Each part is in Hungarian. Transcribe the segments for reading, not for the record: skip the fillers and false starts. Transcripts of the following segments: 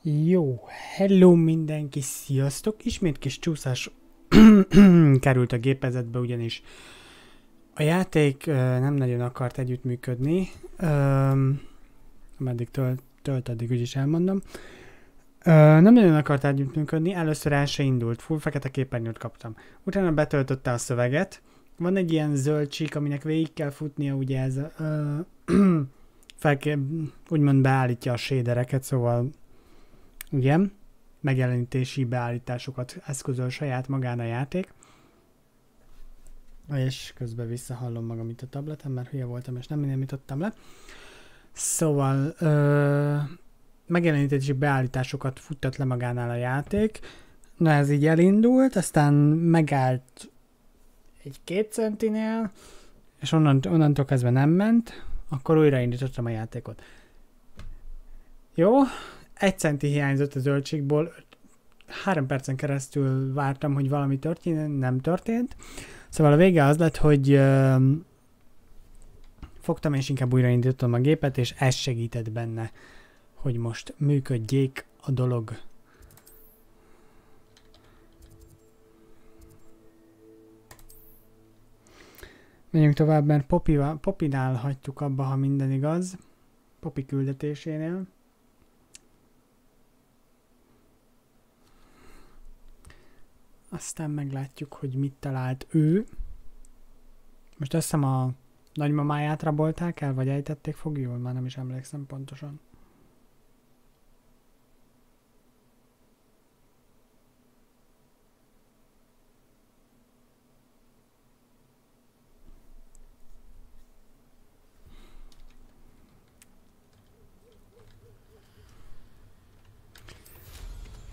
Jó, hello mindenki, sziasztok! Ismét kis csúszás került a gépezetbe, ugyanis a játék nem nagyon akart együttműködni. Ameddig tölt, addig úgyis elmondom. Nem nagyon akart együttműködni, először el se indult, full fekete képernyőt kaptam. Utána betöltötte a szöveget. Van egy ilyen zöld csík, aminek végig kell futnia, ugye ez úgymond beállítja a shadereket, szóval igen, megjelenítési beállításokat eszközöl saját magán a játék. És közben visszahallom magam itt a tableten, mert hülye voltam, és nem nyitottam le. Szóval megjelenítési beállításokat futtat le magánál a játék. Na ez így elindult, aztán megállt egy 2 centinél, és onnantól kezdve nem ment, akkor újraindítottam a játékot. Jó, 1 centi hiányzott a zöldségból, 3 percen keresztül vártam, hogy valami történjen, nem történt. Szóval a vége az lett, hogy fogtam és inkább újraindítottam a gépet, és ez segített benne, hogy most működjék a dolog. Menjünk tovább, mert Popinál hagytuk abba, ha minden igaz. Popi küldetésénél. Aztán meglátjuk, hogy mit talált ő. Most azt hiszem a nagymamáját rabolták el, vagy ejtették foglyul? Már nem is emlékszem pontosan.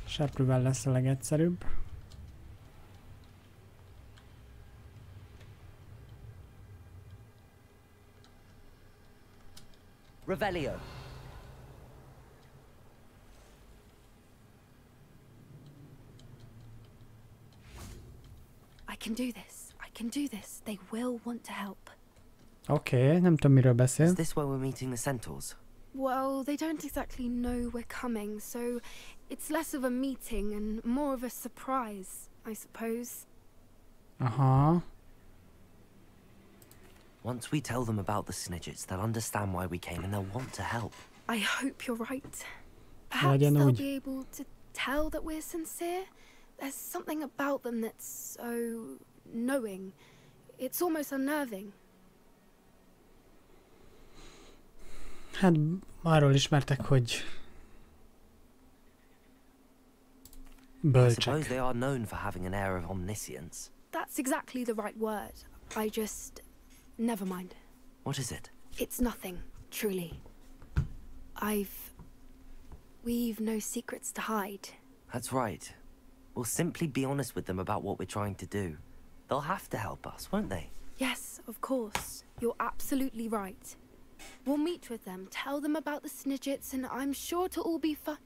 Seprűvel lesz a legegyszerűbb. Revelio. I can do this. I can do this. They will want to help. Oké, nem tudom, miről beszél. Is this where we're meeting the centaurs? Well, they don't exactly know we're coming, so it's less of a meeting and more of a surprise, I suppose. Aha. Once we tell them about the snidgets, they'll understand why we came and they'll want to help. I hope you're right. Perhaps they'll be able to tell that we're sincere. There's something about them that's so knowing. It's almost unnerving. Hát arról ismertek, hogy I bölcsek. suppose they are known for having an air of omniscience. That's exactly the right word. I just... Never mind. What is it? It's nothing, truly. We've no secrets to hide. That's right. We'll simply be honest with them about what we're trying to do. They'll have to help us, won't they? Yes, of course. You're absolutely right. We'll meet with them, tell them about the snidgets, and I'm sure it'll all be fun.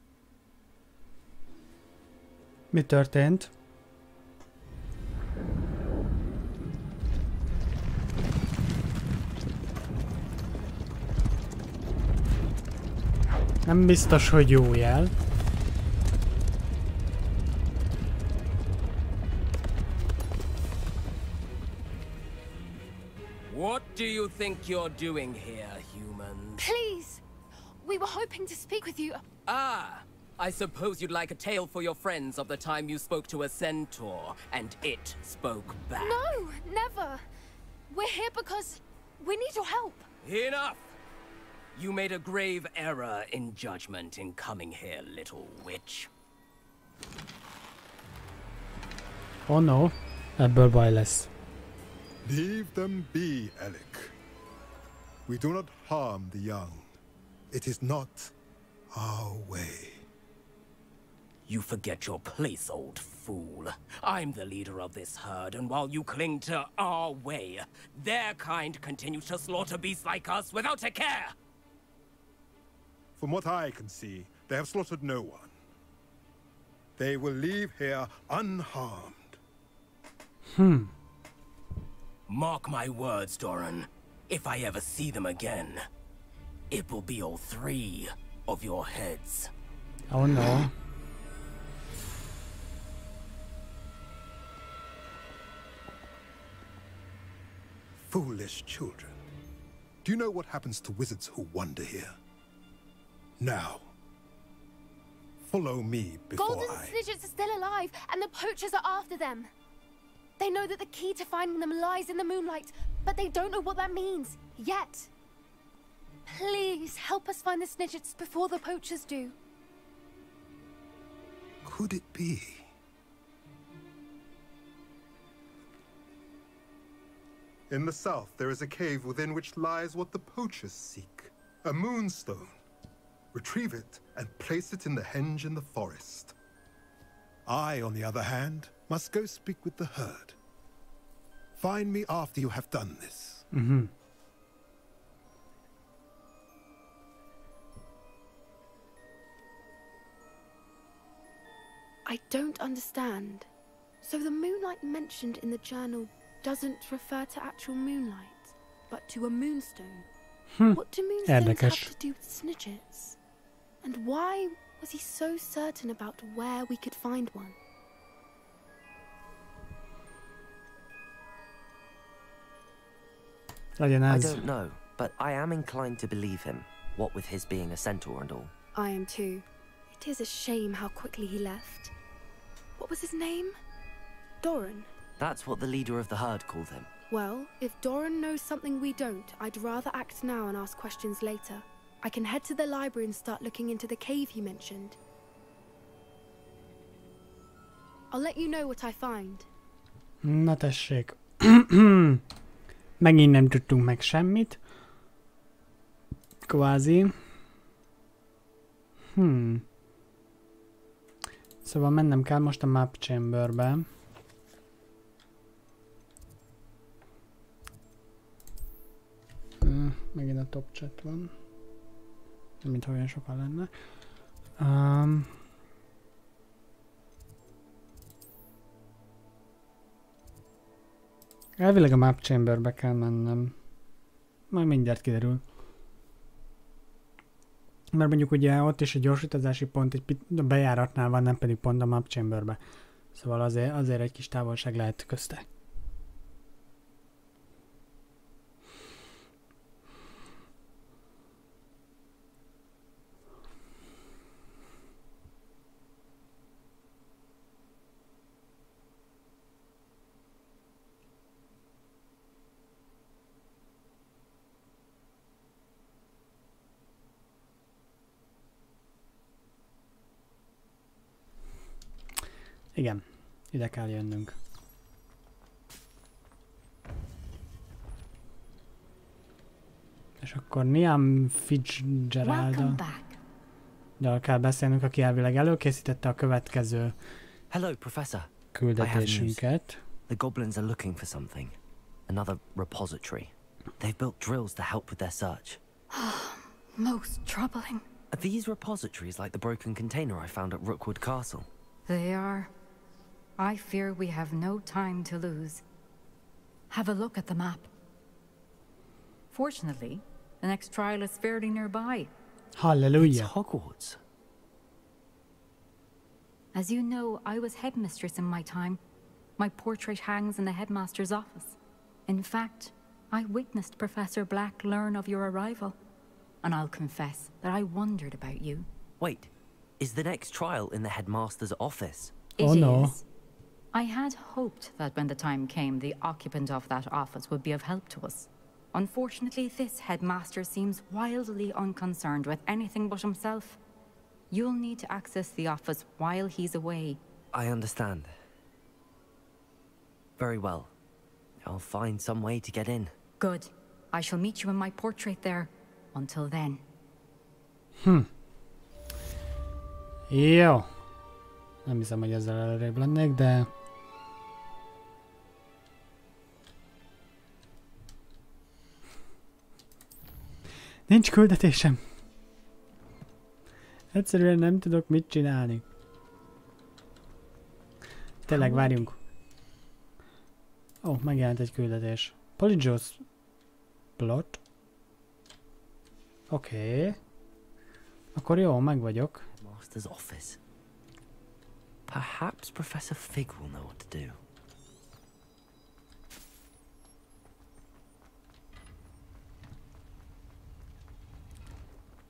Mi történt? Nem biztos, hogy jó jel. What do you think you're doing here, human? Please! We were hoping to speak with you. Ah, I suppose you'd like a tale for your friends of the time you spoke to a centaur, and it spoke back. No, never! We're here because we need your help. Enough! You made a grave error in judgment in coming here, little witch. Oh no, ebből baj lesz. Leave them be, Alec. We do not harm the young. It is not our way. You forget your place, old fool. I'm the leader of this herd, and while you cling to our way, their kind continues to slaughter beasts like us without a care! From what I can see, they have slaughtered no one. They will leave here unharmed. Mark my words, Doran. If I ever see them again, it will be all 3 of your heads. Oh no. Foolish children. Do you know what happens to wizards who wander here? Now, follow me before Golden Snidgets are still alive, and the poachers are after them. They know that the key to finding them lies in the moonlight, but they don't know what that means, yet. Please, help us find the Snidgets before the poachers do. Could it be? In the south, there is a cave within which lies what the poachers seek. A moonstone. Retrieve it and place it in the henge in the forest. I, on the other hand, must go speak with the herd. Find me after you have done this. Mhm. I don't understand. So the moonlight mentioned in the journal doesn't refer to actual moonlight, but to a moonstone. What do moonstones have to do with Snidgets? And why was he so certain about where we could find one? I don't know, but I am inclined to believe him, what with his being a centaur and all. I am too. It is a shame how quickly he left. What was his name? Doran? That's what the leader of the herd called him. Well, if Doran knows something we don't, I'd rather act now and ask questions later. I can head to the library and start looking into the cave he mentioned. I'll let you know what I find. Na tessék. Megint nem tudtunk meg semmit. Kvázi. Szóval mennem kell most a map chamberbe. Megint a top chat van. Nem mintha olyan sokan lenne. Elvileg a map chamberbe kell mennem. Majd mindjárt kiderül. Mert mondjuk ugye ott is egy gyorsítási pont egy a bejáratnál van, nem pedig pont a map chamberbe. Szóval azért egy kis távolság lehet közte. Igen, ide kell jönnünk. És akkor Niam Fitzgerald-dal kell beszélnünk, aki elvileg előkészítette a következő küldetésünket. The goblins are looking for something. Another repository. They've built drills to help with their search. Most troubling. Are these repositories like the broken container I found at Rookwood Castle? They are. I fear we have no time to lose. Have a look at the map. Fortunately, the next trial is fairly nearby. Hallelujah. It's Hogwarts. As you know, I was headmistress in my time. My portrait hangs in the headmaster's office. In fact, I witnessed Professor Black learn of your arrival. And I'll confess that I wondered about you. Wait, is the next trial in the headmaster's office? Oh no. I had hoped that when the time came, the occupant of that office would be of help to us. Unfortunately, this headmaster seems wildly unconcerned with anything but himself. You'll need to access the office while he's away. I understand. Very well. I'll find some way to get in. Good. I shall meet you in my portrait there. Until then. Jó. Nem hiszem, hogy ezzel előrébb lennék, de... Nincs küldetésem. Egyszerűen nem tudok mit csinálni. Tényleg, várjunk. Ó, megjelent egy küldetés. Polyjos plot. Oké. Akkor jó, meg vagyok. Master's office. Perhaps Professor Fig will know what to do.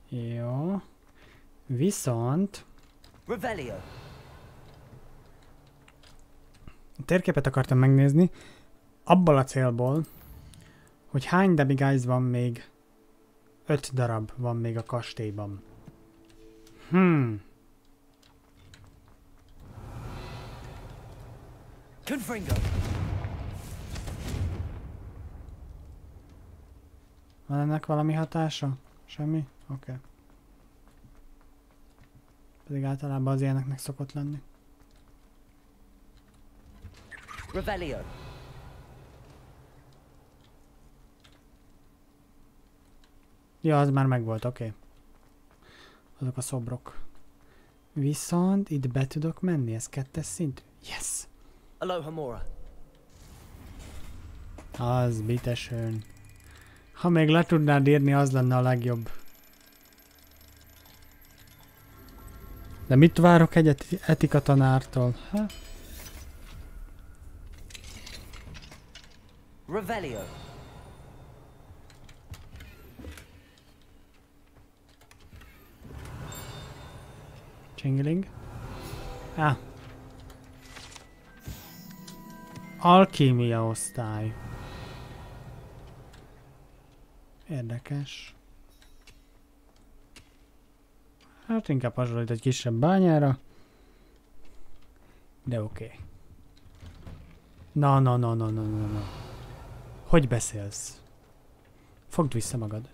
Jó. Viszont... Revelio. A térképet akartam megnézni, abból a célból, hogy hány demigáz van még, 5 darab van még a kastélyban. Confringo. Van ennek valami hatása? Semmi? Oké. Pedig általában az ilyeneknek szokott lenni. Revelio. Ja, az már megvolt, oké. Azok a szobrok. Viszont itt be tudok menni, ez 2-es szintű. Yes! Aloha Mora. Az bitesön. Ha még le tudnád írni, az lenne a legjobb. De mit várok egy etika tanártól? Ha? Revelio. Csingiling. Alkímia osztály. Érdekes. Hát inkább hasonlít egy kisebb bányára. De oké. Na. Hogy beszélsz? Fogd vissza magad.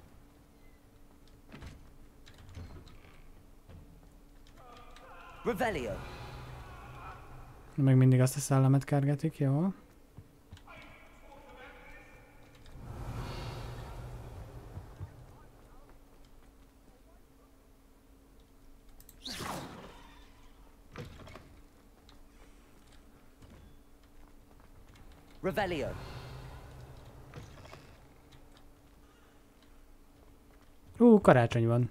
Revelio. Meg mindig azt a szellemet kergetik, jó? Revelio. Karácsony van.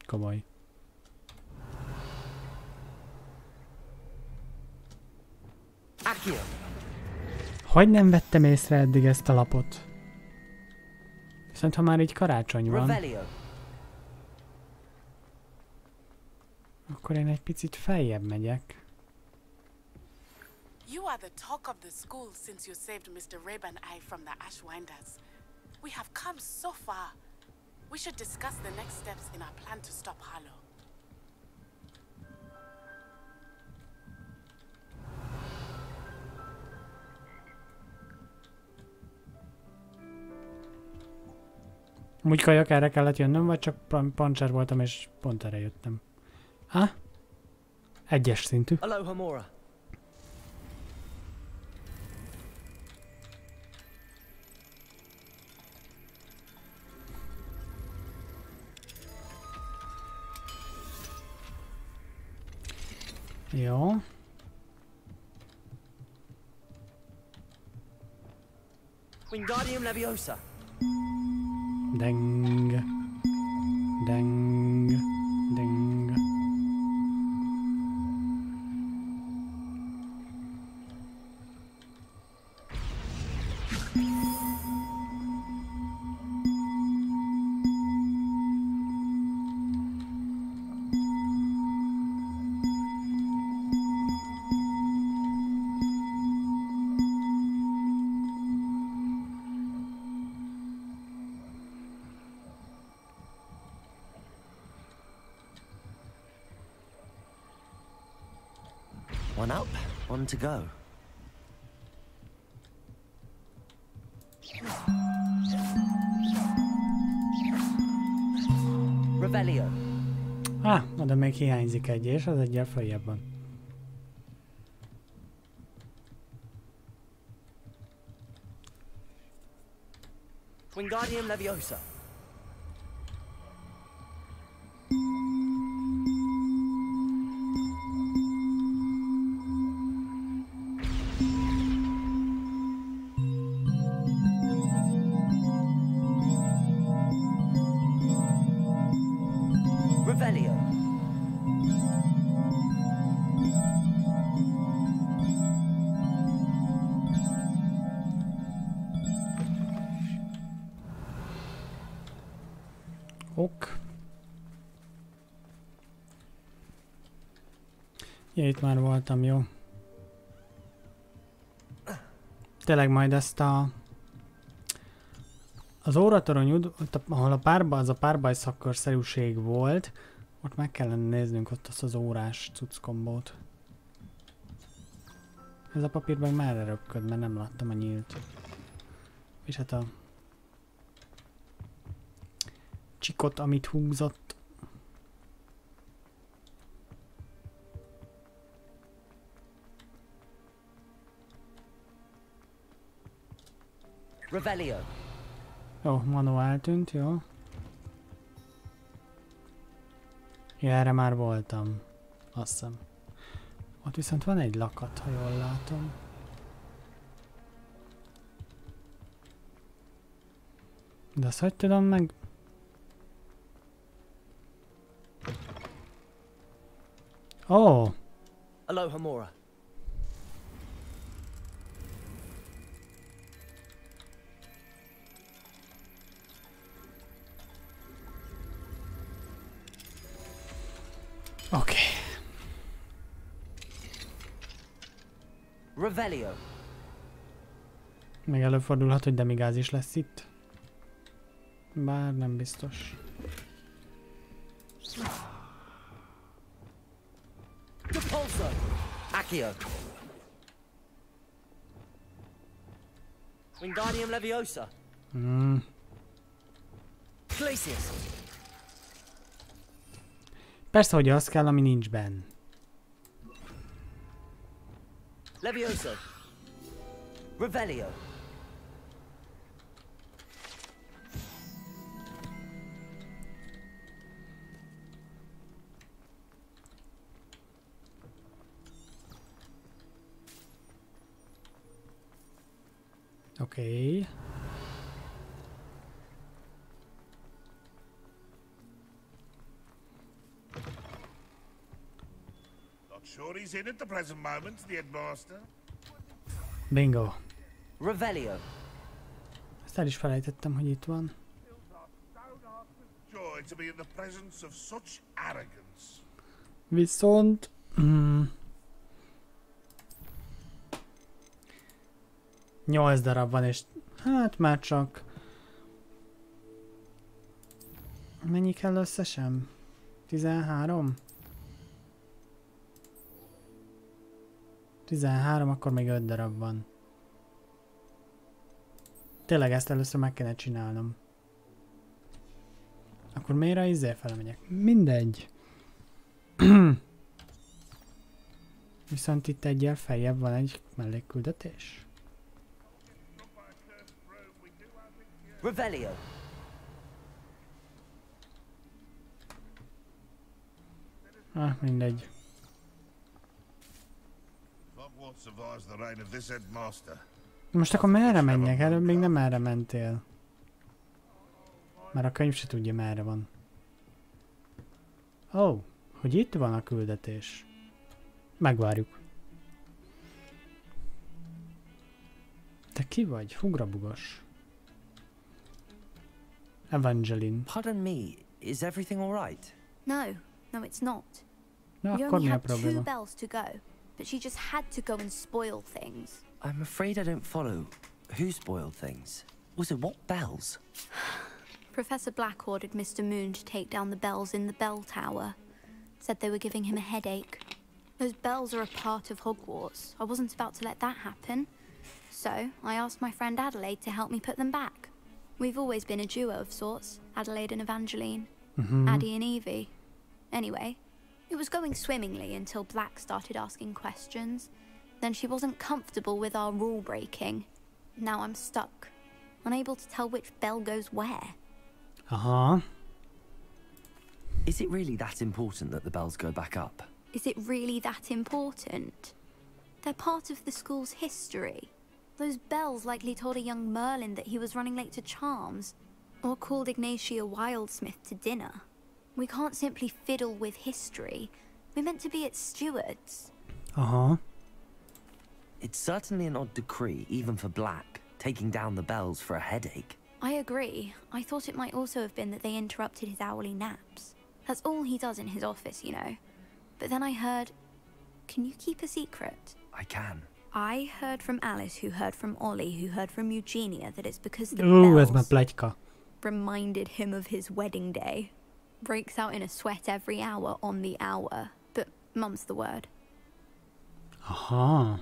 Komoly. Accio. Hogy nem vettem észre eddig ezt a lapot? Viszont ha már így karácsony van, Revelio. akkor én egy picit feljebb megyek. You are the talk of the school since you saved Mr. Rib and I from the Ashwinders. We have come so far. We should discuss the next steps in our plan to stop Harlow. Úgy kajak, erre kellett jönnöm, vagy csak pancser voltam és pont erre jöttem. Egyes szintű. Aloha Mora. Jó. Wingardium Leviosa. Deng. Deng. Deng. One up, one to go. Revelio. Oda még hiányzik egy, és az egyel följebb van. Wingardium Leviosa. Revelio. Ok. Ja, itt már voltam, jó. Tényleg majd ezt az óratorony, ahol az a párbaj szakkörszerűség volt, ott meg kellene néznünk ott azt az órás cuckombót. Ez a papír meg már röpköd, mert nem láttam a nyílt. És hát a csikot, amit húzott. Revelio. Jó, Mano eltűnt, jó. Ja, erre már voltam. Azt hiszem. Ott viszont van egy lakat, ha jól látom. De azt hogy tudom meg? Oh! Aloha Mora. Oké. Revelio. Még előfordulhat, hogy demigáz is lesz itt. Bár nem biztos. Repulso. Accio. Wingardium Leviosa. Glacius. Persze, hogy az kell, ami nincs benn. Leviosa. Revelio. Oké. Sure he's in at the present moment, the headmaster. Bingo. Revelio. Ezt el is felejtettem, hogy itt van. Joy to be in the presence of such arrogance. Viszont... 8 darab van, és hát már csak... Mennyi kell összesen? 13? 13, akkor még 5 darab van. Tényleg ezt először meg kellene csinálnom. Akkor miért a izé felemegyek? Mindegy. Viszont itt egyel feljebb van egy mellékküldetés. Revelio. Mindegy. Most akkor merre menjek? Előbb még nem erre mentél. Már a könyv se tudja, merre van. Ó, hogy itt van a küldetés. Megvárjuk. Te ki vagy? Fugrabugos. Evangeline. Pardon me, is everything all right? No, it's not. Na, You akkor only mi a had 2 probléma? bells to go, but she just had to go and spoil things. I'm afraid I don't follow. Who spoiled things? Also, what bells? Professor Black ordered Mr. Moon to take down the bells in the bell tower. Said they were giving him a headache. Those bells are a part of Hogwarts. I wasn't about to let that happen. So, I asked my friend Adelaide to help me put them back. We've always been a duo of sorts, Adelaide and Evangeline. Addie and Evie. Anyway, it was going swimmingly until Black started asking questions. Then she wasn't comfortable with our rule breaking. Now I'm stuck, unable to tell which bell goes where. Is it really that important that the bells go back up? Is it really that important? They're part of the school's history. Those bells likely told a young Merlin that he was running late to Charms, or called Ignatia Wildsmith to dinner. We can't simply fiddle with history. We're meant to be its stewards. It's certainly an odd decree, even for Black, taking down the bells for a headache. I agree. I thought it might also have been that they interrupted his hourly naps. That's all he does in his office, you know. But then I heard... Can you keep a secret? I can. I heard from Alice, who heard from Ollie, who heard from Eugenia, that it's because the ez már pletyka. reminded him of his wedding day. Breaks out in a sweat every hour on the hour. But mum's the word. Aha.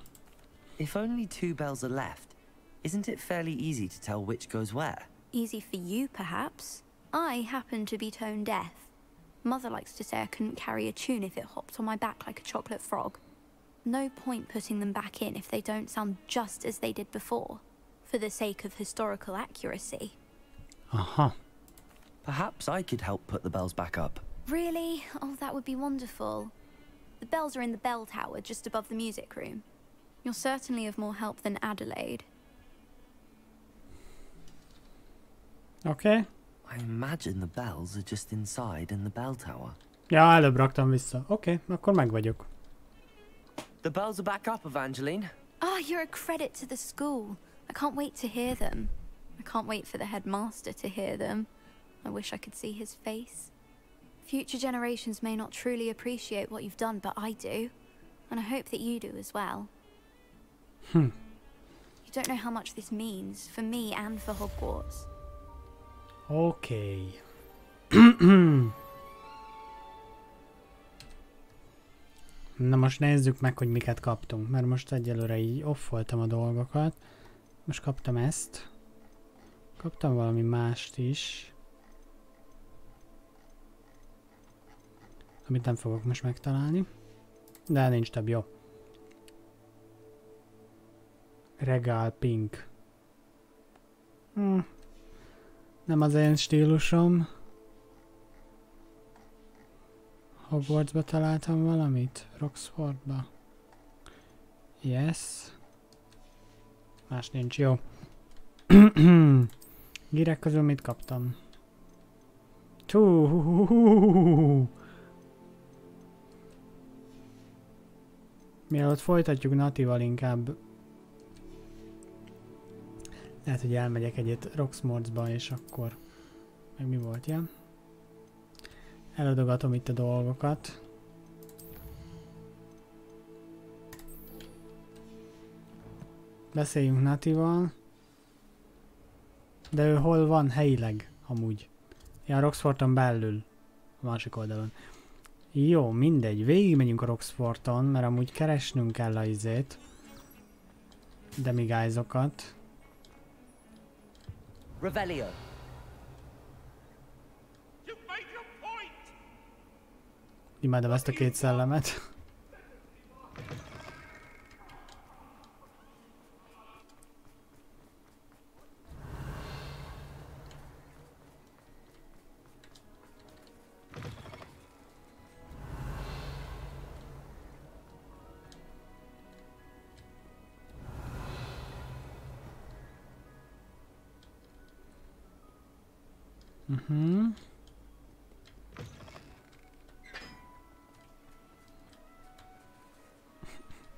If only 2 bells are left, isn't it fairly easy to tell which goes where? Easy for you, perhaps. I happen to be tone deaf. Mother likes to say I couldn't carry a tune if it hopped on my back like a chocolate frog. No point putting them back in if they don't sound just as they did before, for the sake of historical accuracy. Aha. Perhaps I could help put the bells back up. Really? Oh, that would be wonderful. The bells are in the bell tower just above the music room. You're certainly of more help than Adelaide. Okay. I imagine the bells are just inside in the bell tower. Ja, előbb raktam vissza. Oké, akkor meg vagyok. The bells are back up, Evangeline. Ah, you're a credit to the school. I can't wait to hear them. I can't wait for the headmaster to hear them. I wish I could see his face. Future generations may not truly appreciate what you've done, but I do. And I hope that you do as well. You don't know how much this means for me and for Hogwarts. Oké. Na most nézzük meg, hogy miket kaptunk, mert most egyelőre így offoltam a dolgokat. Most kaptam ezt. Kaptam valami mást is. Amit nem fogok most megtalálni. De nincs több, jó. Regál pink. Nem az én stílusom. Hogwartsba találtam valamit? Roxfordba? Yes. Más nincs, jó. Gírek közül mit kaptam? Mielőtt folytatjuk Natival, inkább lehet, hogy elmegyek egyet Roxmortsba, és akkor meg mi volt, ja? Eladogatom itt a dolgokat. Beszéljünk Natival. De ő hol van helyileg, amúgy? Ja, Roxforton belül. A másik oldalon. Jó, mindegy. Végigmegyünk a Roxforton, mert amúgy keresnünk kell a izét. Demigájzokat. Revelio. Imádom ezt a két szellemet.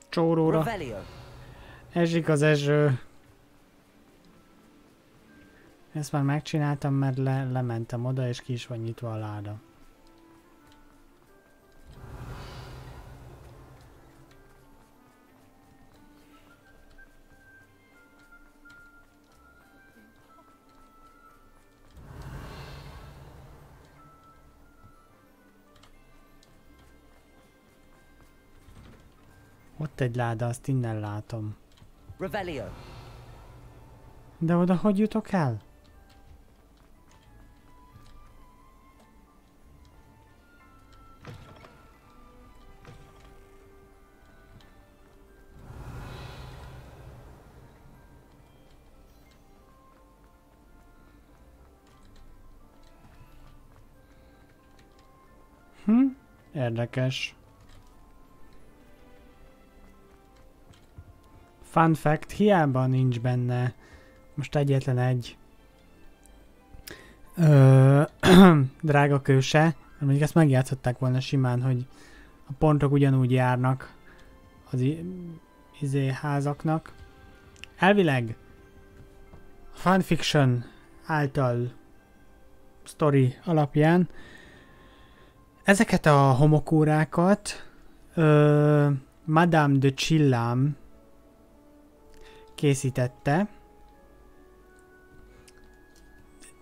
Csóróra. Esik az eső. Ezt már megcsináltam, mert lementem oda, és ki is van nyitva a láda. Ott egy láda, azt innen látom. Revelio. De oda hogy jutok el? Érdekes. Fun fact, hiába nincs benne most egyetlen egy drága kőse, mert mondjuk ezt megjátszották volna simán, hogy a pontok ugyanúgy járnak az házaknak. Elvileg fanfiction által sztori alapján ezeket a homokórákat Madame de Chillam készítette,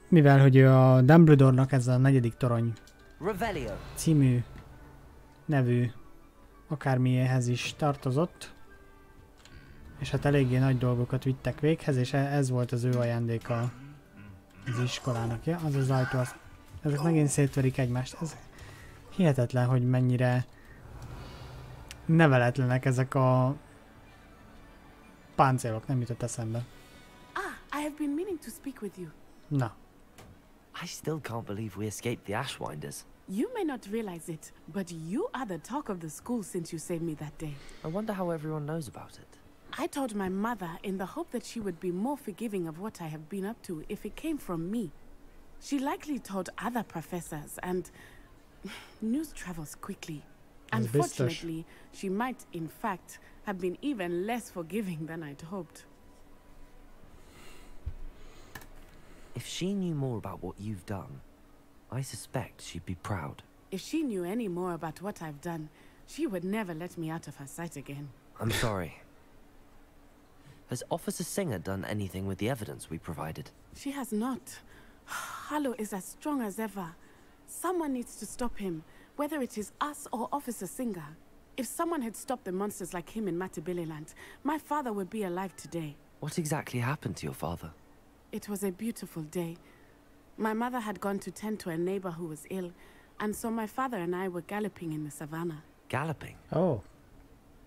mivel hogy a Dumbledore-nak ez a 4. torony című nevű akármilyenhez is tartozott, és hát eléggé nagy dolgokat vittek véghez, és ez volt az ő ajándéka az iskolának. Ja, az ajtó, ezek megint szétverik egymást. Ez hihetetlen, hogy mennyire neveletlenek ezek a páncélok, nem jutott eszembe. Ah, I have been meaning to speak with you. Na. I still can't believe we escaped the Ashwinders. You may not realize it, but you are the talk of the school since you saved me that day. I wonder how everyone knows about it. I told my mother in the hope that she would be more forgiving of what I have been up to if it came from me. She likely told other professors, and news travels quickly. Unfortunately, she might, in fact, have been even less forgiving than I'd hoped. If she knew more about what you've done, I suspect she'd be proud. If she knew any more about what I've done, she would never let me out of her sight again. I'm sorry. Has Officer Singer done anything with the evidence we provided? She has not. Harlow is as strong as ever. Someone needs to stop him, whether it is us or Officer Singer. If someone had stopped the monsters like him in Matabeleland, my father would be alive today. What exactly happened to your father? It was a beautiful day. My mother had gone to tend to a neighbor who was ill, and so my father and I were galloping in the savannah. Galloping? Oh.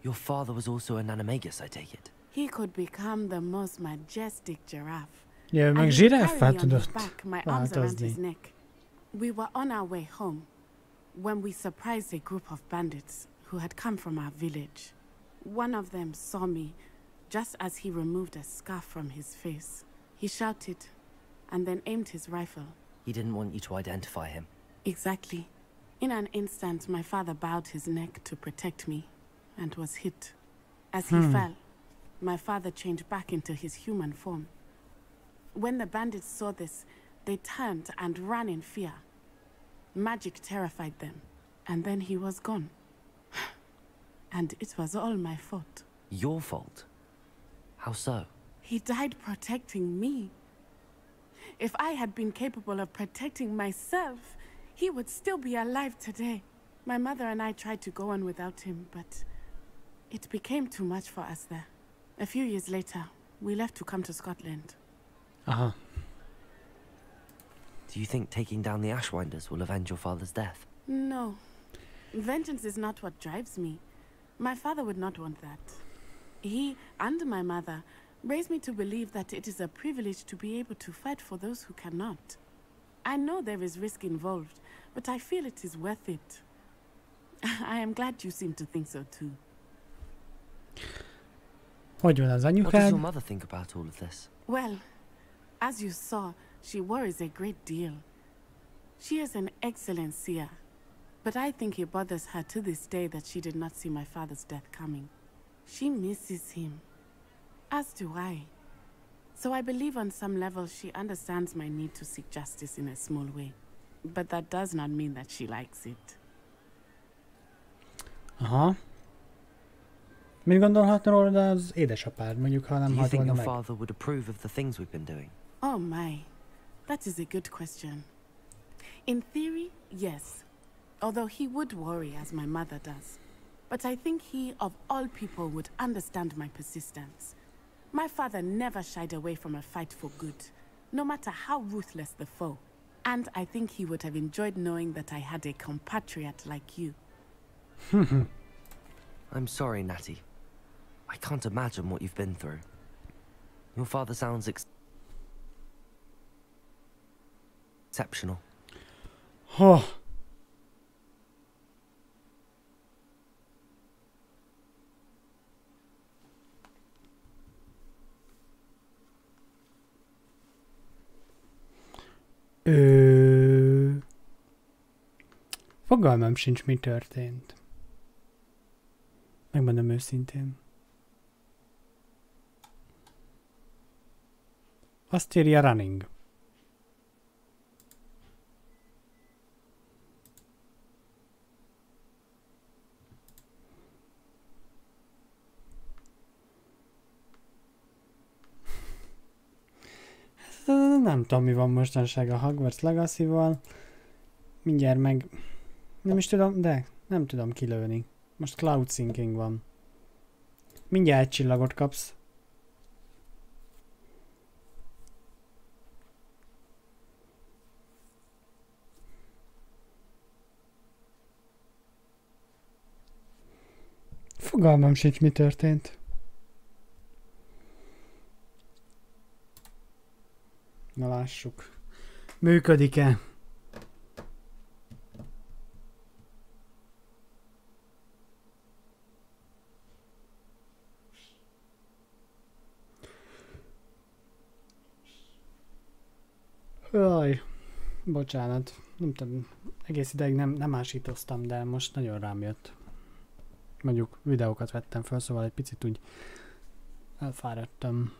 Your father was also an animagus, I take it? He could become the most majestic giraffe. Yeah, meg zsiráffá tudott változni. We were on our way home when we surprised a group of bandits who had come from our village. One of them saw me just as he removed a scarf from his face. He shouted and then aimed his rifle. He didn't want you to identify him. Exactly. In an instant, my father bowed his neck to protect me and was hit. As he fell, my father changed back into his human form. When the bandits saw this, they turned and ran in fear. Magic terrified them, and then he was gone. And it was all my fault. Your fault? How so? He died protecting me. If I had been capable of protecting myself, he would still be alive today. My mother and I tried to go on without him, but it became too much for us there. A few years later, we left to come to Scotland. Uh-huh. Do you think taking down the Ashwinders will avenge your father's death? No. Vengeance is not what drives me. My father would not want that. He and my mother raised me to believe that it is a privilege to be able to fight for those who cannot. I know there is risk involved, but I feel it is worth it. I am glad you seem to think so too. Hogy van az anyukád? What does your mother think about all of this? Well, as you saw, she worries a great deal. She is an excellent seer, but I think it bothers her to this day that she did not see my father's death coming. She misses him, as do I. So I believe on some level she understands my need to seek justice in a small way. But that does not mean that she likes it. Aha. Mit gondolhatna rólad az édesapád, mondjuk, ha nem halt volna meg? Do you think your father would approve of the things we've been doing? Oh my, that is a good question. In theory, yes. Although he would worry as my mother does. But I think he, of all people, would understand my persistence. My father never shied away from a fight for good, no matter how ruthless the foe. And I think he would have enjoyed knowing that I had a compatriot like you. I'm sorry, Natty. I can't imagine what you've been through. Your father sounds exceptional. Oh. Fogalmam sincs, mi történt. Megmondom őszintén. Azt írja running. Nem tudom, mi van mostanság a Hogwarts Legacy-val. Mindjárt meg... Nem is tudom, de nem tudom kilőni. Most cloud syncing van. Mindjárt egy csillagot kapsz. Fogalmam sincs, mi történt. Na lássuk. Működik-e? Jaj, bocsánat. Nem tudom, egész ideig nem ásítoztam, de most nagyon rám jött. Mondjuk videókat vettem fel, szóval egy picit úgy elfáradtam.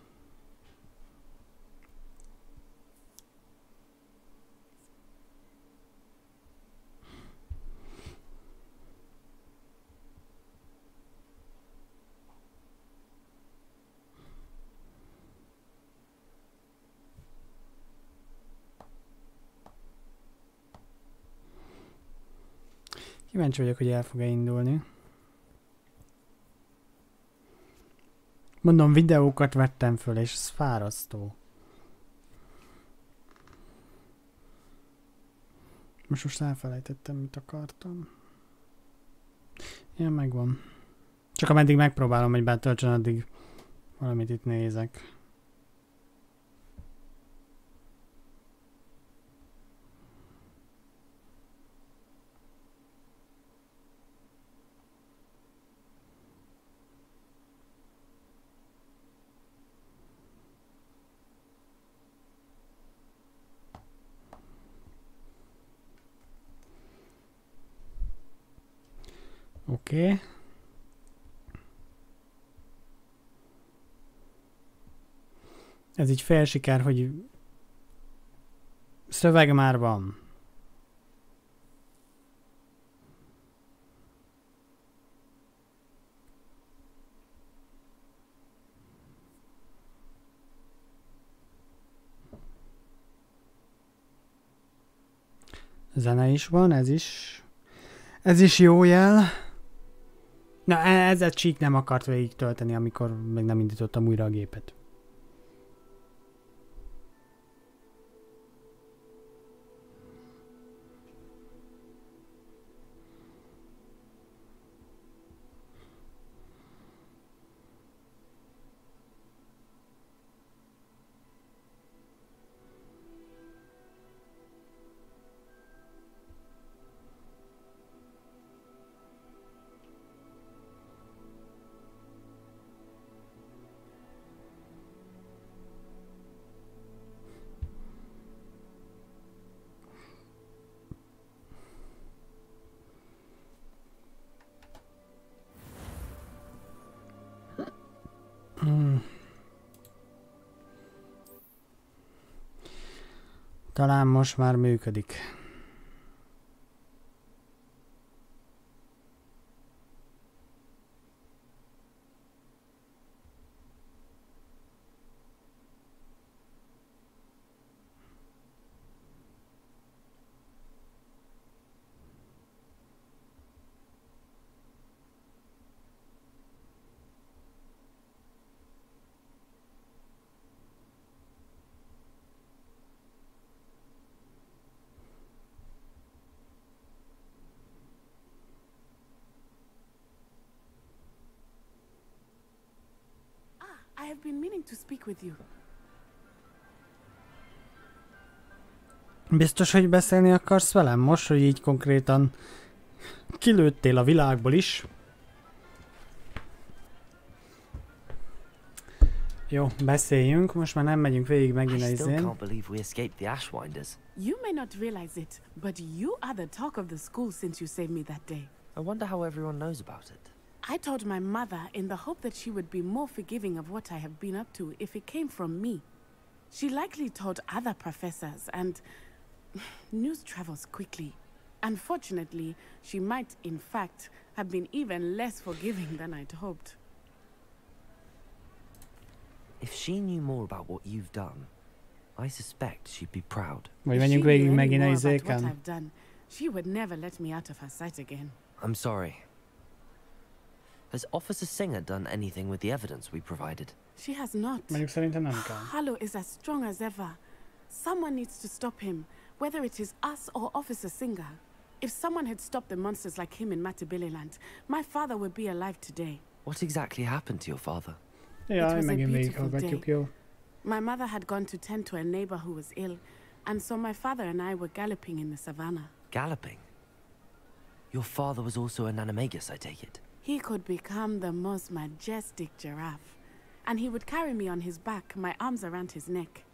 Kíváncsi vagyok, hogy el fog-e indulni. Mondom, videókat vettem föl, és ez fárasztó. Most elfelejtettem, mit akartam. Ilyen megvan. Csak ameddig megpróbálom, hogy betöltsön, addig valamit itt nézek. Oké. Ez így fél siker, hogy szöveg már van. Zene is van, ez is jó jel. Na, ezzel Csík nem akart végig tölteni, amikor még nem indítottam újra a gépet. Talán most már működik. I have been meaning to speak with you. Biztos, hogy beszélni akarsz velem most, hogy így konkrétan kilőttél a világból is? Jó, beszéljünk, most már nem megyünk végig megint a izén. You may not realize it, but you are the talk of the school since you saved me that day. I wonder how everyone knows about it. I told my mother in the hope that she would be more forgiving of what I have been up to if it came from me. She likely told other professors, and news travels quickly. Unfortunately, she might, in fact, have been even less forgiving than I'd hoped. If she knew more about what you've done, I suspect she'd be proud. Vagy menjünk végig megint a izéken. She would never let me out of her sight again. I'm sorry. Has Officer Singer done anything with the evidence we provided? She has not. Mondjuk szerintem nem kell. Harlow is as strong as ever. Someone needs to stop him, whether it is us or Officer Singer. If someone had stopped the monsters like him in Matabeleland, my father would be alive today. What exactly happened to your father? Yeah, megint végighallgatjuk, jó. My mother had gone to tend to a neighbor who was ill, and so my father and I were galloping in the savannah. Galloping? Your father was also an animagus, I take it? He could become the most majestic giraffe, and he would carry me on his back, my arms around his neck.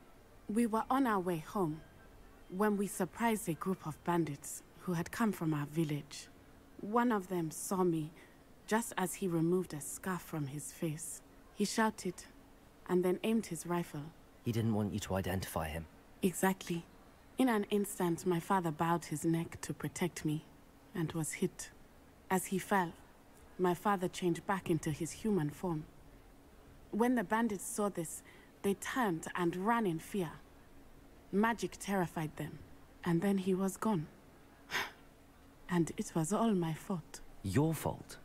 We were on our way home when we surprised a group of bandits who had come from our village. One of them saw me just as he removed a scarf from his face. He shouted and then aimed his rifle. He didn't want you to identify him. Exactly. In an instant, my father bowed his neck to protect me and was hit. As he fell, my father changed back into his human form. When the bandits saw this, they turned and ran in fear. Magic terrified them, and then he was gone. And it was all my fault. Your fault?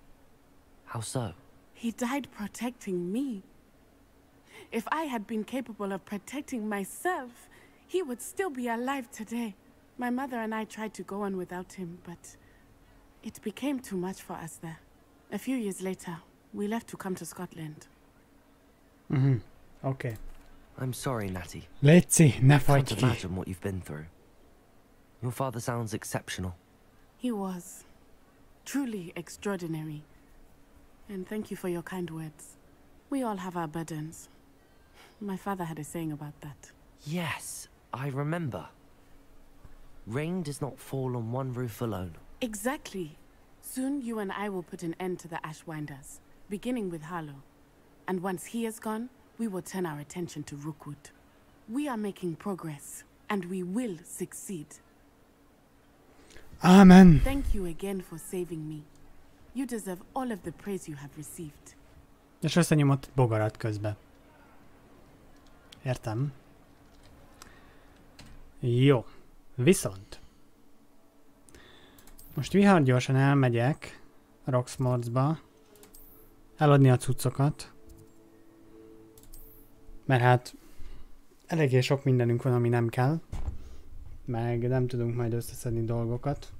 How so? He died protecting me. If I had been capable of protecting myself, he would still be alive today. My mother and I tried to go on without him, but it became too much for us there. A few years later, we left to come to Scotland. Okay. I'm sorry, Natty. Léci, ne I fagyj can't ki. imagine what you've been through. Your father sounds exceptional. He was truly extraordinary. And thank you for your kind words. We all have our burdens. My father had a saying about that. Yes, I remember. Rain does not fall on one roof alone. Exactly. Soon you and I will put an end to the Ashwinders, beginning with Harlow. And once he is gone, we will turn our attention to Rookwood. We are making progress, and we will succeed. Amen. Thank you again for saving me. You deserve all of the praise you have received. És összenyomott bogarat közbe. Értem. Jó. Viszont. Most vihargyorsan elmegyek Roxmordsba eladni a cuccokat. Mert hát eléggé sok mindenünk van, ami nem kell. Meg nem tudunk majd összeszedni dolgokat.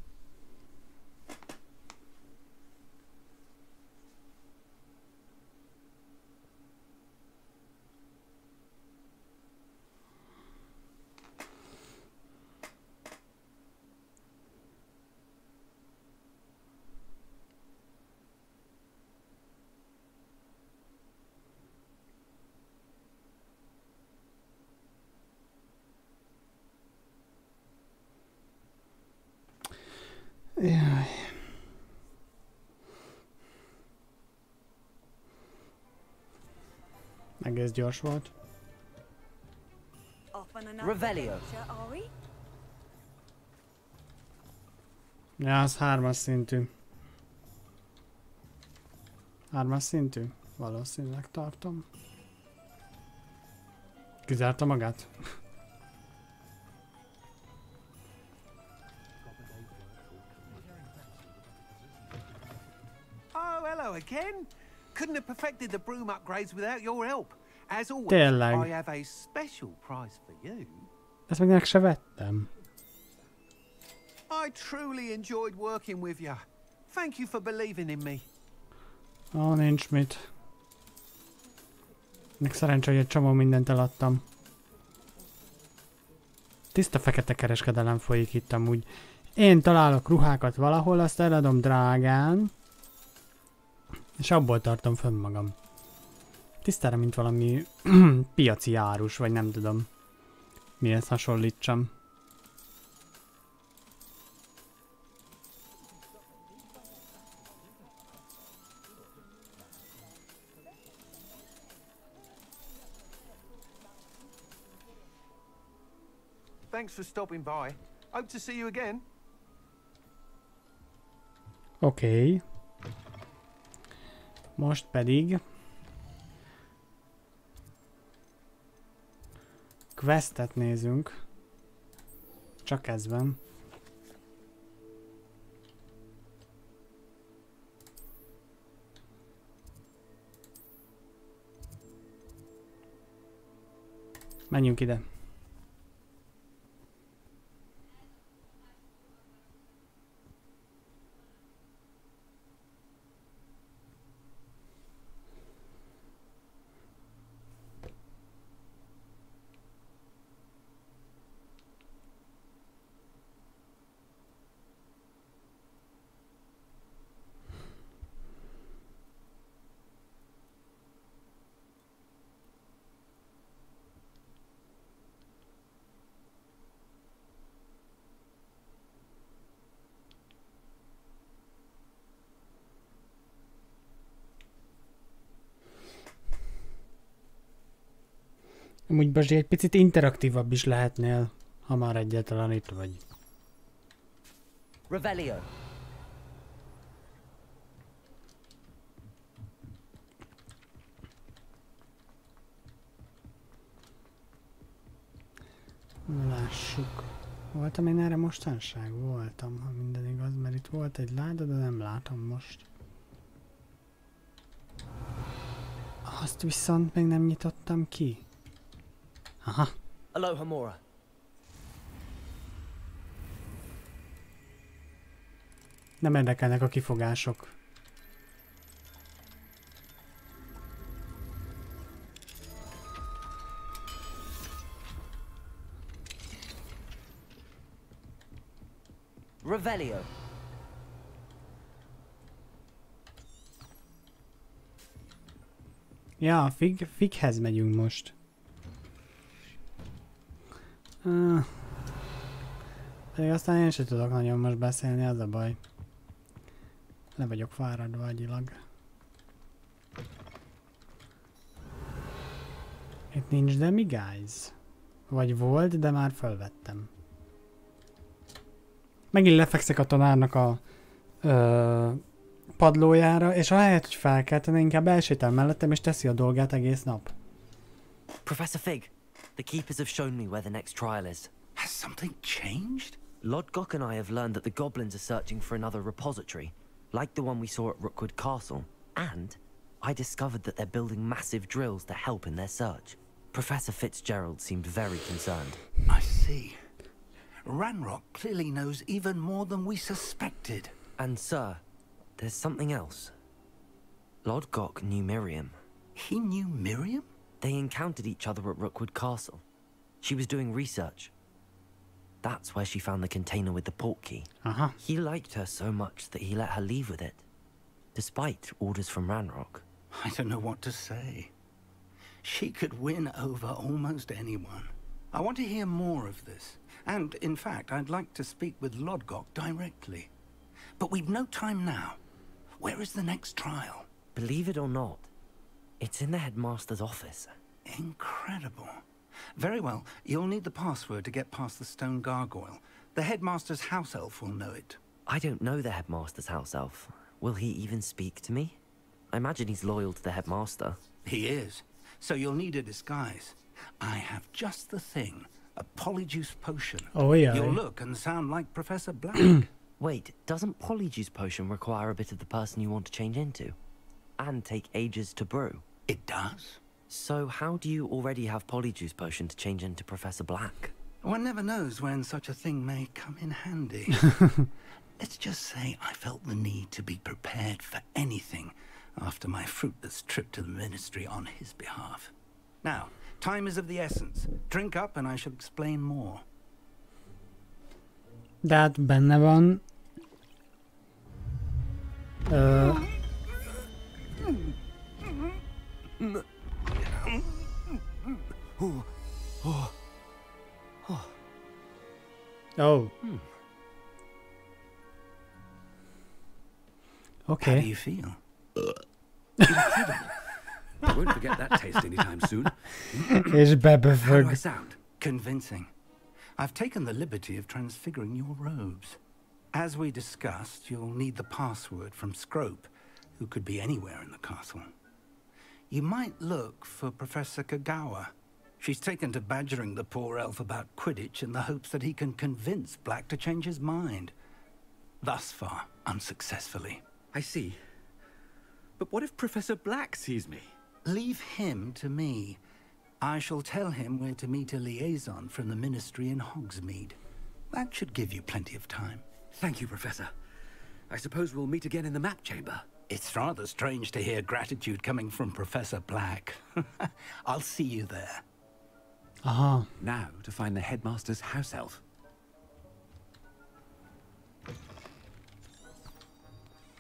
Jaj. Egész gyors volt. Revelio. Ja, az 3-as szintű. 3-as szintű? Valószínűleg tartom. Kizárta magát? Hello again. Couldn't have perfected the broom upgrades without your help. As always, Tényleg. I have a special prize for you. Ezt meg se vettem. I truly enjoyed working with you. Thank you for believing in me. Ó, nincs mit. Még szerencsé, hogy egy csomó mindent eladtam. Tiszta fekete kereskedelem folyik itt amúgy. Én találok ruhákat valahol, azt eladom drágán. És abból tartom fönn magam. Tisztára, mint valami piaci árus, vagy nem tudom. Mihez hasonlítsam. Thanks for stopping by. Hope to see you again. Oké. Most pedig questet nézünk. Csak ez van. Menjünk ide. Amúgy Bazsi, egy picit interaktívabb is lehetnél, ha már egyáltalán itt vagy. Revelio. Lássuk. Voltam én erre mostanság? Voltam, ha minden igaz, mert itt volt egy láda, de nem látom most. Azt viszont még nem nyitottam ki. Aha. Aloha Mora. Nem érdekelnek a kifogások. Revelio. Ja, Fighez megyünk most. Pedig aztán én sem tudok nagyon most beszélni, az a baj. Le vagyok fáradva agyilag. Itt nincs Demi-Guys. Vagy volt, de már felvettem. Megint lefekszek a tanárnak a padlójára, és ahelyett, hogy felkeltene, inkább elsétál mellettem, és teszi a dolgát egész nap. Professor Fig, the keepers have shown me where the next trial is. Has something changed? Lodgok and I have learned that the goblins are searching for another repository, like the one we saw at Rookwood Castle. And I discovered that they're building massive drills to help in their search. Professor Fitzgerald seemed very concerned. I see. Ranrock clearly knows even more than we suspected. And sir, there's something else. Lodgok knew Miriam. He knew Miriam? They encountered each other at Rookwood Castle. She was doing research. That's where she found the container with the port key. He liked her so much that he let her leave with it, despite orders from Ranrock. I don't know what to say. She could win over almost anyone. I want to hear more of this. And, in fact, I'd like to speak with Lodgok directly. But we've no time now. Where is the next trial? Believe it or not, it's in the headmaster's office. Incredible. Very well, you'll need the password to get past the stone gargoyle. The headmaster's house elf will know it. I don't know the headmaster's house elf. Will he even speak to me? I imagine he's loyal to the headmaster. He is. So you'll need a disguise. I have just the thing. A polyjuice potion. Oh yeah. You'll look and sound like Professor Black. Wait, doesn't polyjuice potion require a bit of the person you want to change into? And take ages to brew? It does. So how do you already have polyjuice potion to change into Professor Black? One never knows when such a thing may come in handy. Let's just say I felt the need to be prepared for anything after my fruitless trip to the ministry on his behalf. Now, time is of the essence. Drink up and I shall explain more. De hát benne van... Oh. Okay. How do you feel? Incredible. I won't forget that taste anytime soon. És How do bebefög. I sound? Convincing. I've taken the liberty of transfiguring your robes. As we discussed, you'll need the password from Scrope, who could be anywhere in the castle. You might look for Professor Kagawa. She's taken to badgering the poor elf about Quidditch in the hopes that he can convince Black to change his mind. Thus far, unsuccessfully. I see. But what if Professor Black sees me? Leave him to me. I shall tell him where to meet a liaison from the Ministry in Hogsmeade. That should give you plenty of time. Thank you, Professor. I suppose we'll meet again in the map chamber. It's rather strange to hear gratitude coming from Professor Black. I'll see you there. Aha. Now to find the headmaster's house elf.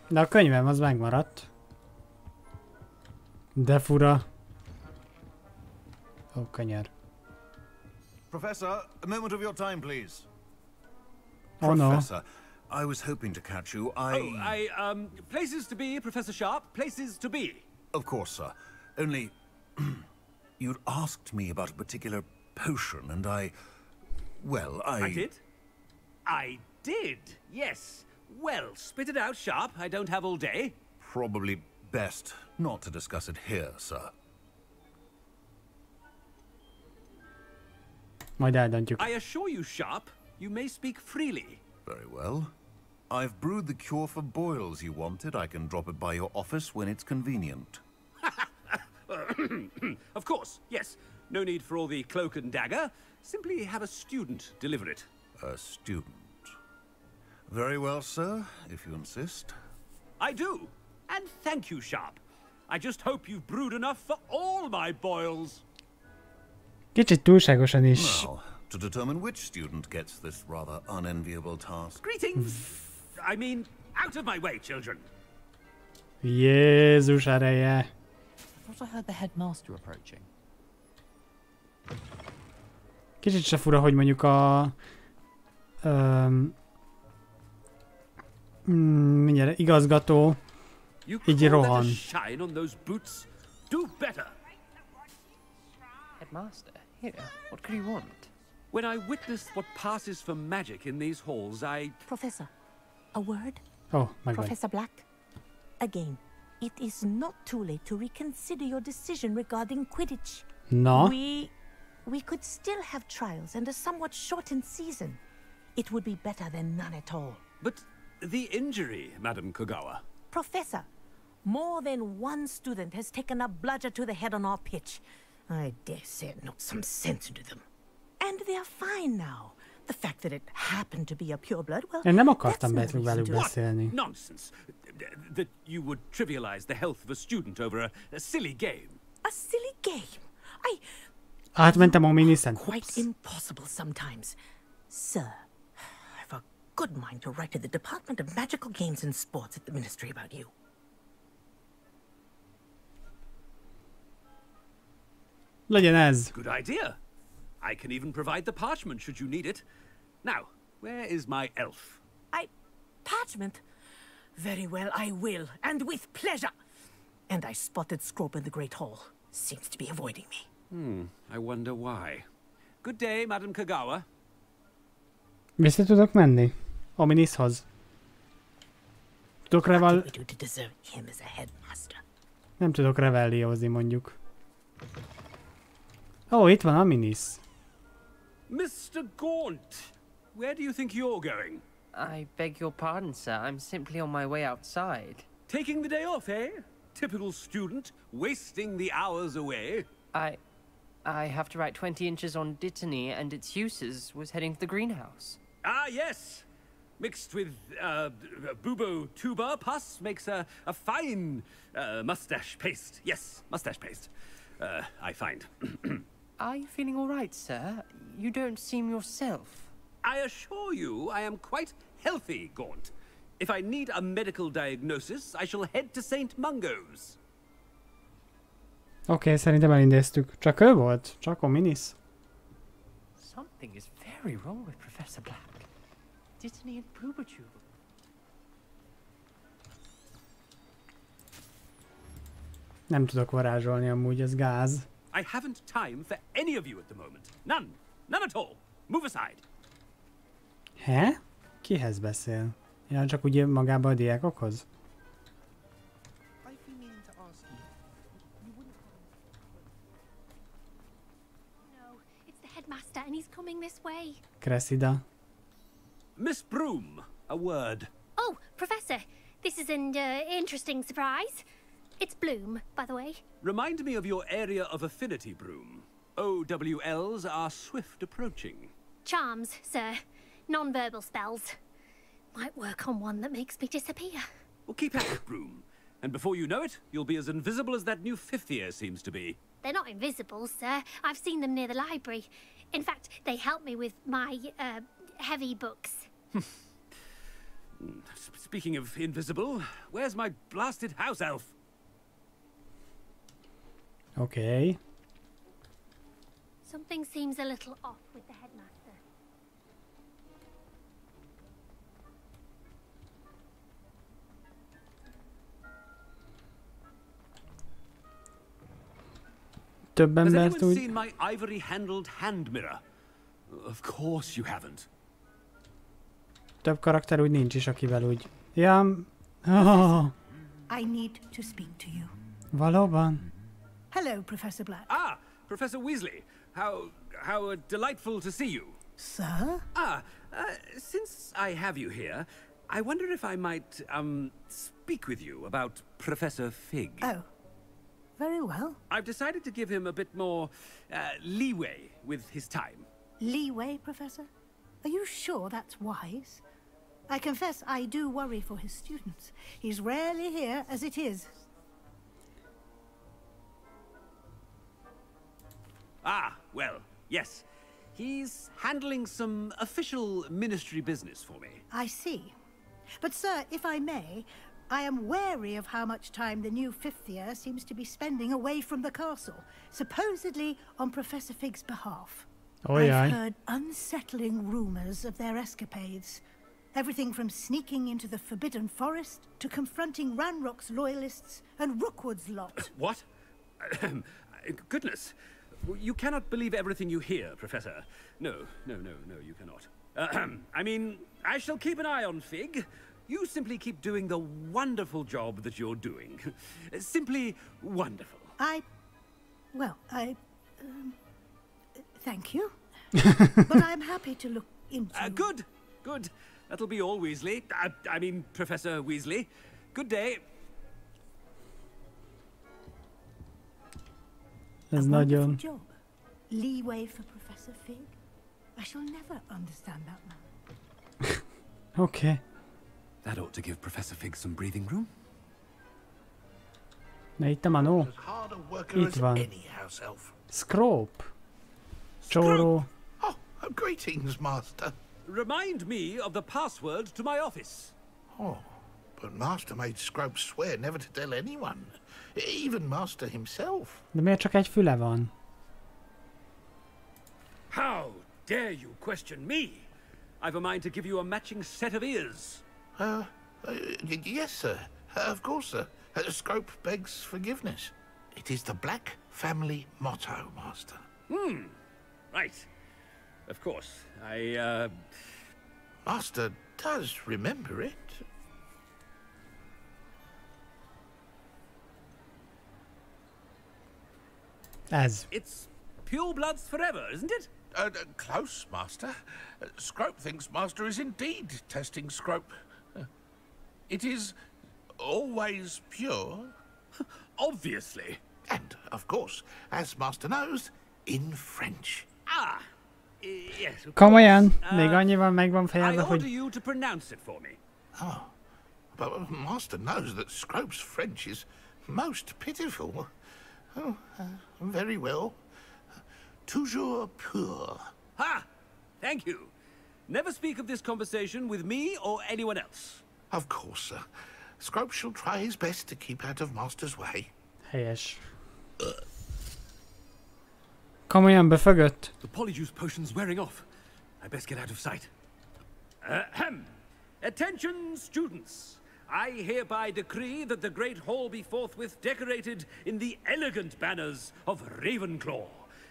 De a könyvem az megmaradt. De fura. Ó, könyör. Professor, a moment of your time, please. Oh no. Professor, I was hoping to catch you. Places to be, Professor Sharp. Places to be. Of course, sir. Only, you'd asked me about a particular potion, and I did? I did, yes. Well, spit it out, Sharp. I don't have all day. Probably best not to discuss it here, sir. Majd eldöntjük. I assure you, Sharp, you may speak freely. Very well. I've brewed the cure for boils you wanted. I can drop it by your office when it's convenient. Of course, yes. No need for all the cloak and dagger. Simply have a student deliver it. A student. Very well, sir, if you insist. I do. And thank you, Sharp. I just hope you've brewed enough for all my boils. Kicsit túlságosan is. Now, to determine which student gets this rather unenviable task. Greetings. I mean, out of my way, children. Jézus ereje. I thought I heard the headmaster approaching. Kicsit se fura, hogy mondjuk a... mindjárt igazgató így rohan. Shine on those boots. Do better. Headmaster, here. What could you want? When I witnessed what passes for magic in these halls, Professor, a word? Oh, my God. Professor Black, again, it is not too late to reconsider your decision regarding Quidditch. No. We could still have trials and a somewhat shortened season. It would be better than none at all. But the injury, Madam Kogawa. Professor, more than one student has taken a bludger to the head on our pitch. I dare say it knocked some sense into them. And they are fine now. The fact that it happened to be a pureblood, well, Én nem akartam velük beszélni. Nonsense. That you would trivialize the health of a student over a silly game. A silly game? Átmentem a miniszen. Quite impossible sometimes. Sir, I've a good mind to write to the Department of Magical Games and Sports at the Ministry about you. Legyen ez. Good idea. I can even provide the parchment should you need it. Now, where is my elf? Parchment? Very well, I will, and with pleasure. And I spotted Scrope in the Great Hall. Seems to be avoiding me. I wonder why. Good day, Madam Kogawa. Vissza tudok menni? Ominishoz. Tudok Nem tudok revelliózni mondjuk. Ó, itt van Ominis. Mr. Gaunt, where do you think you're going? I beg your pardon, sir. I'm simply on my way outside. Taking the day off, eh? Typical student, wasting the hours away. I have to write 20 inches on Dittany and its uses. Was heading to the greenhouse. Ah, yes. Mixed with bubo tuber pus makes a fine mustache paste. Yes, mustache paste. I find. Are you feeling all right, sir? You don't seem yourself. I assure you I am quite healthy, Gaunt. If I need a medical diagnosis, I shall head to St. Mungo's. Oké, szerintem elintéztük. Csak ő volt? Csak Ominis? Something is very wrong with Professor Black. Dittany and Bubotuber. Nem tudok varázsolni amúgy, ez gáz. I haven't time for any of you at the moment. None. None at all. Move aside. He? Kihez beszél? Ja, csak úgy magába a diákokhoz? No, coming this way. Cressida. Miss Broom, a word. Oh, Professor, this is an interesting surprise. It's Bloom, by the way. Remind me of your area of affinity, Broom. OWLs are swift approaching. Charms, sir. Non-verbal spells. Might work on one that makes me disappear. Well, keep at it, Broom. And before you know it, you'll be as invisible as that new fifth year seems to be. They're not invisible, sir. I've seen them near the library. In fact, they help me with my, heavy books. Speaking of invisible, where's my blasted house elf? Okay. Something seems a little off with the headmaster. Has anyone seen my ivory-handled hand mirror? Of course you haven't. Több karakter úgy nincs is, akivel úgy... Ja... Oh. I need to speak to you. Valóban? Hello, Professor Black. Ah, Professor Weasley. How delightful to see you. Sir? Since I have you here, I wonder if I might, speak with you about Professor Fig. Oh. Very well. I've decided to give him a bit more, leeway with his time. Leeway, Professor? Are you sure that's wise? I confess I do worry for his students. He's rarely here as it is. Ah, well, yes. He's handling some official ministry business for me. I see. But, sir, if I may, I am wary of how much time the new fifth year seems to be spending away from the castle, supposedly on Professor Fig's behalf. Oh, I've heard unsettling rumors of their escapades. Everything from sneaking into the Forbidden Forest to confronting Ranrock's loyalists and Rookwood's lot. What? Goodness. You cannot believe everything you hear, Professor. No, you cannot. I mean, I shall keep an eye on Fig. You simply keep doing the wonderful job that you're doing. Simply wonderful. Thank you. But I'm happy to look into... Good. That'll be all, Weasley. I mean, Professor Weasley. Good day. Ez nagyon... job. Leeway for Professor Fig. I shall never understand that man. Okay. That ought to give Professor Fig some breathing room. Na itt a manó. Itt van. Scrope. Csóró. Oh, greetings, Master. Remind me of the password to my office. Oh, but Master made Scrope swear never to tell anyone. Even Master himself. De miért csak egy füle van? How dare you question me? I've a mind to give you a matching set of ears. Yes, sir. Of course, sir. Scrope begs forgiveness. It is the Black family motto, Master. Right. Of course. Master does remember it. It's pure bloods forever, isn't it? Close, Master. Scrope thinks Master is indeed testing Scrope. It is always pure. Obviously. And, of course, as Master knows, in French. Yes. Komolyan? Még annyival meg van fejelve, I order hogy... you to pronounce it for me. Oh, but Master knows that Scrope's French is most pitiful. Oh, very well. Toujours pur. Ha! Thank you. Never speak of this conversation with me or anyone else. Of course, sir. Scrope shall try his best to keep out of Master's way. Helyes. Komolyan befögött. The polyjuice potion's wearing off. I best get out of sight. Attention, students. I hereby decree that the Great Hall be forthwith decorated in the elegant banners of Ravenclaw.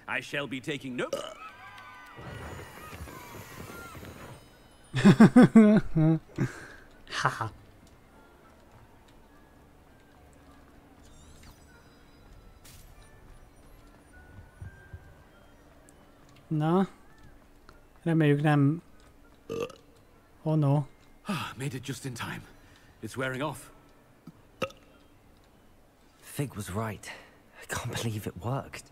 I shall be taking note. Haha. Na? Reméljük nem... Oh no. Made it just in time. It's wearing off. Fig was right. I can't believe it worked.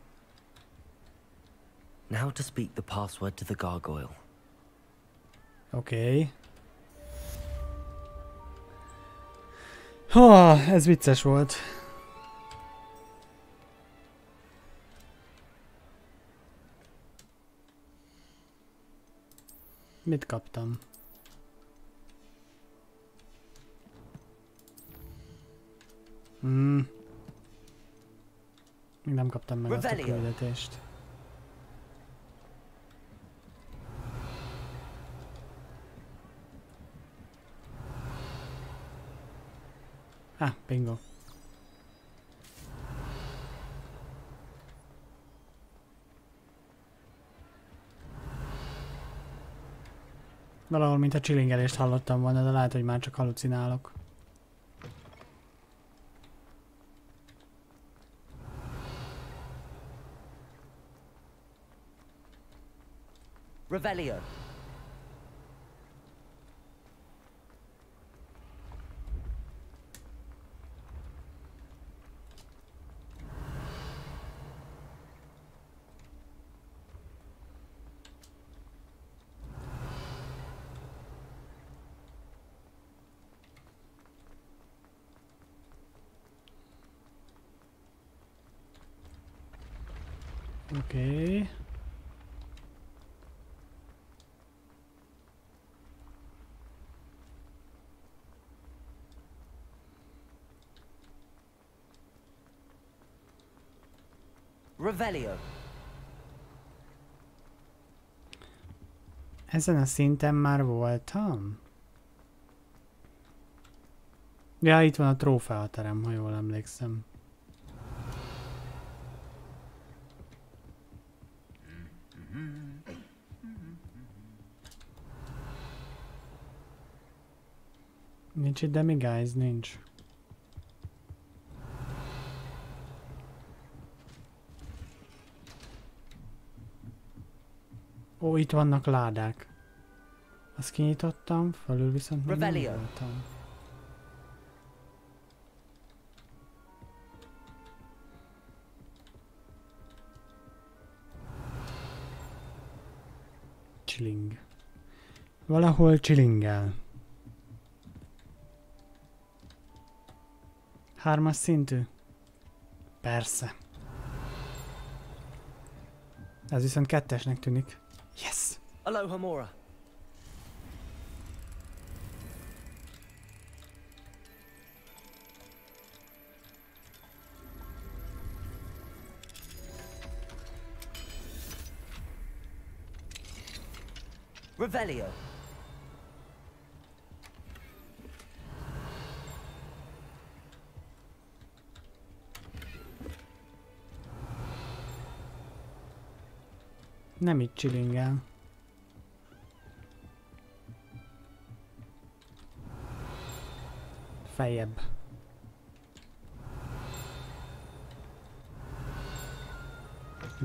Now to speak the password to the gargoyle. Oké. Ha, ez vicces volt. Mit kaptam? Még nem kaptam meg azt a küldetést. Bingo. Valahol, mint a csilingelést hallottam volna, de lehet, hogy már csak halucinálok. Revelio. Oké. Revelio. Ezen a szinten már voltam? Ja, itt van a trófeaterem, ha jól emlékszem. Nincs itt demiguise, nincs. Ó, itt vannak ládák. Azt kinyitottam, felül viszont még nem voltam. Chilling. Valahol chillingel. 3-as szintű? Persze. Ez viszont 2-esnek tűnik. Yes! Aloha Mora. Revelio. Nem itt chillingel. Feljebb.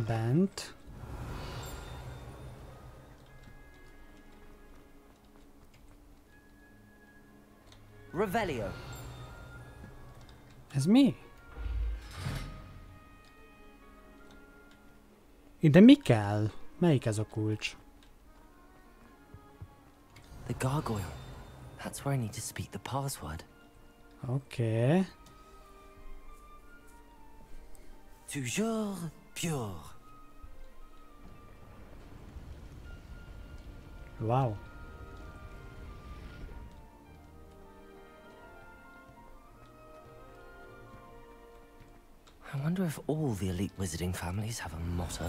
Bent. Revelio. Ez mi? Ide mi kell? Melyik ez a kulcs? The gargoyle. That's where I need to speak the password. Okay. Toujours pure. Wow. I wonder if all the elite wizarding families have a motto.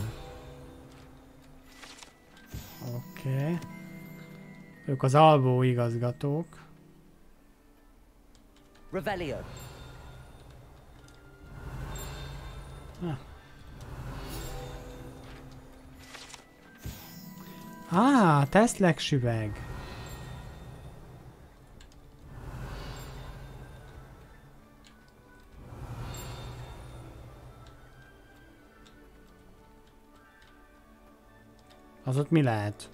Oké. Ők az alvó igazgatók. Revelio. Tesztlek süveg. Az ott mi lehet?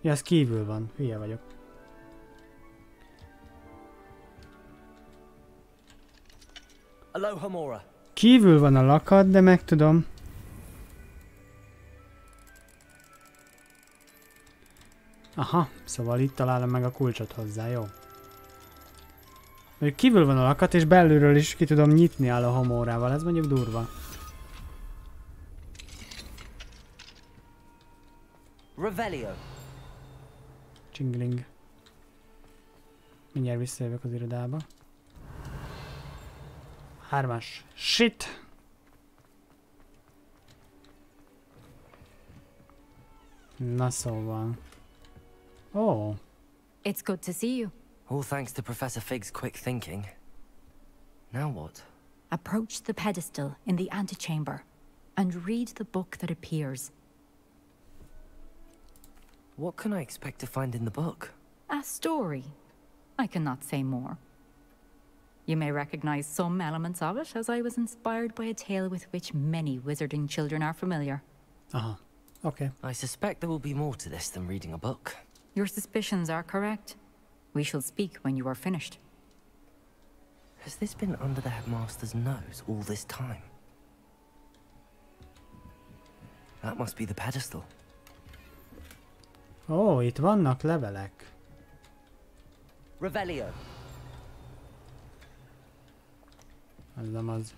Ja, ez kívül van. Hülye vagyok. Aloha, Mora. Kívül van a lakat, de meg tudom. Aha, szóval itt találom meg a kulcsot hozzá, jó. Mondjuk kívül van a lakat, és belülről is ki tudom nyitni a homórával, ez mondjuk durva. Revelio. Csingling. Mindjárt visszajövök az irodába. 3-as. Shit! Na szóval. Oh. It's good to see you. All thanks to Professor Fig's quick thinking. Now what? Approach the pedestal in the antechamber and read the book that appears. What can I expect to find in the book? A story. I cannot say more. You may recognize some elements of it, as I was inspired by a tale with which many wizarding children are familiar. Uh-huh. Okay. I suspect there will be more to this than reading a book. Your suspicions are correct. We shall speak when you are finished. Has this been under the headmaster's nose all this time? That must be the pedestal. Ó, itt vannak levelek. Revelio. Ez nem az.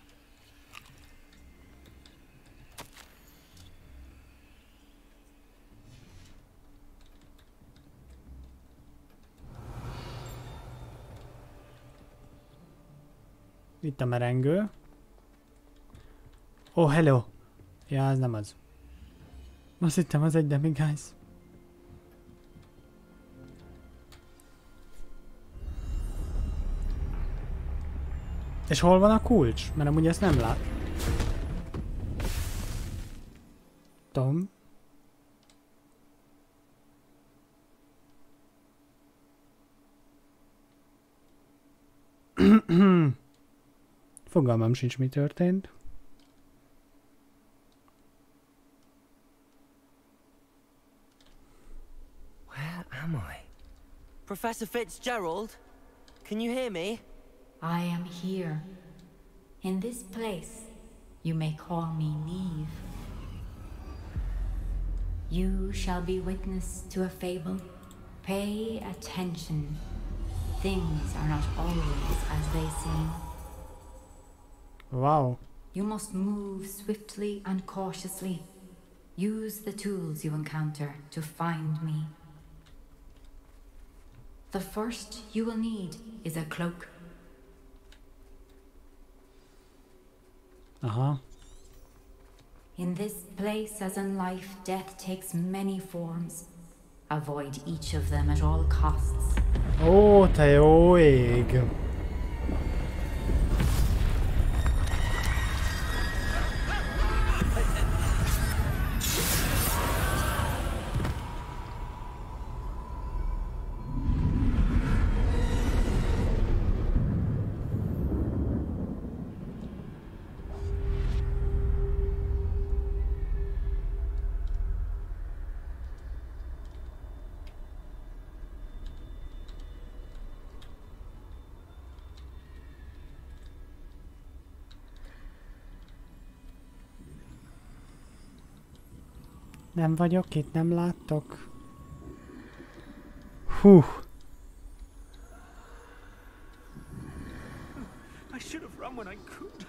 Itt a merengő. Oh, hello! Ja, ez nem az. Azt hittem az egy demiguys. És hol van a kulcs? Mert amúgy ezt nem lát. Tom. Fogalmam sincs, mi történt. Where am I? Professor Fitzgerald? Can you hear me? I am here. In this place, you may call me Neve. You shall be witness to a fable. Pay attention. Things are not always as they seem. Wow. You must move swiftly and cautiously. Use the tools you encounter to find me. The first you will need is a cloak. Uh-huh. In this place, as in life, death takes many forms. Avoid each of them at all costs. Ó, te jó ég! Nem vagyok itt, nem láttok. Hú. I should have run when I could.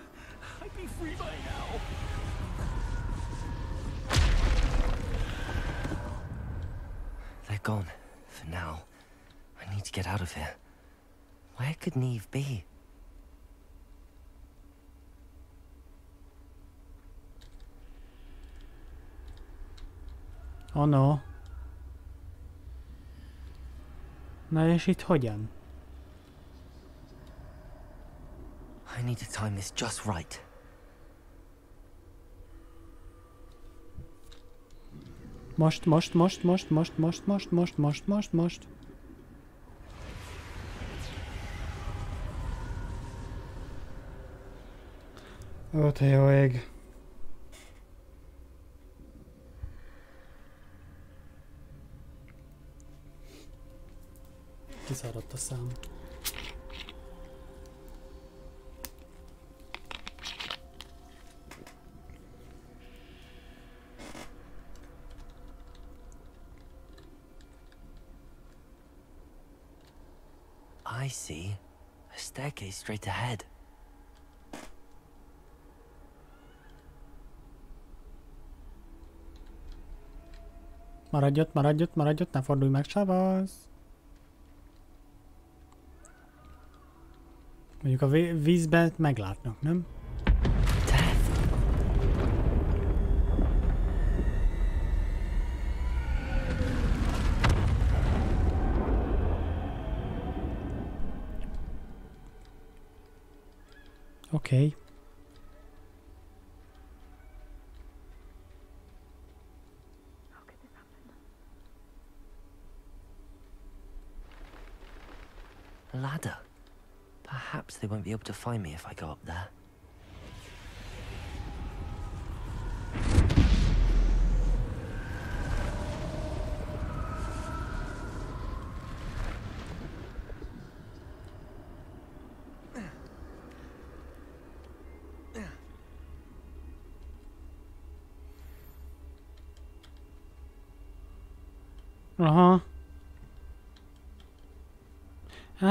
I'd be free by now. They're gone. For now. I need to get out of here. Where could Neve be? Oh no. Na és itt hogyan? I need to time this just right. Most. Ó, te jó ég. a szám. I see. A staircase straight ahead. Maradj ott, maradj ott, maradj ott, ne fordulj meg, sávasz! Mondjuk a vízbe meglátnak, nem? Oké. Ladder. Perhaps they won't be able to find me if I go up there. Aha.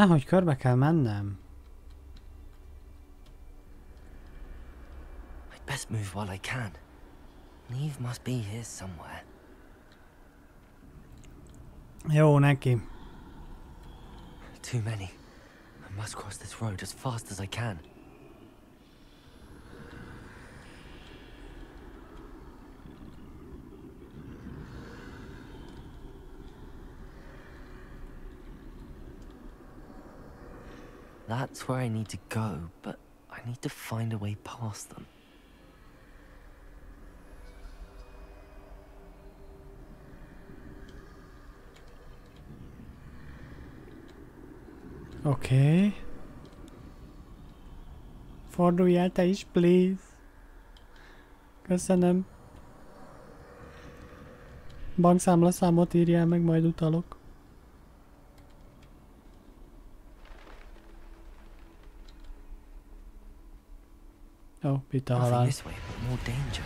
Hogy körbe kell mennem. I'd best move while I can. Neve must be here somewhere. Jó neki. Too many. I must cross this road as fast as I can. That's where I need to go, but I need to find a way past them. Oké. Fordulj el te is, please. Köszönöm. Bankszámlaszámot írjál meg, majd utalok. Oh, itt a halál. This way, but more danger.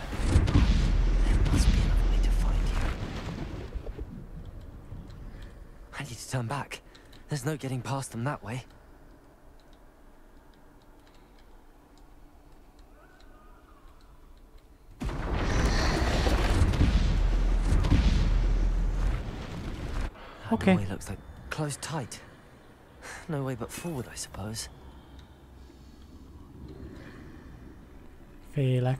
There must be another way to find you. I need to turn back. There's no getting past them that way. Okay. That way looks like closed tight. No way but forward, I suppose. Félek.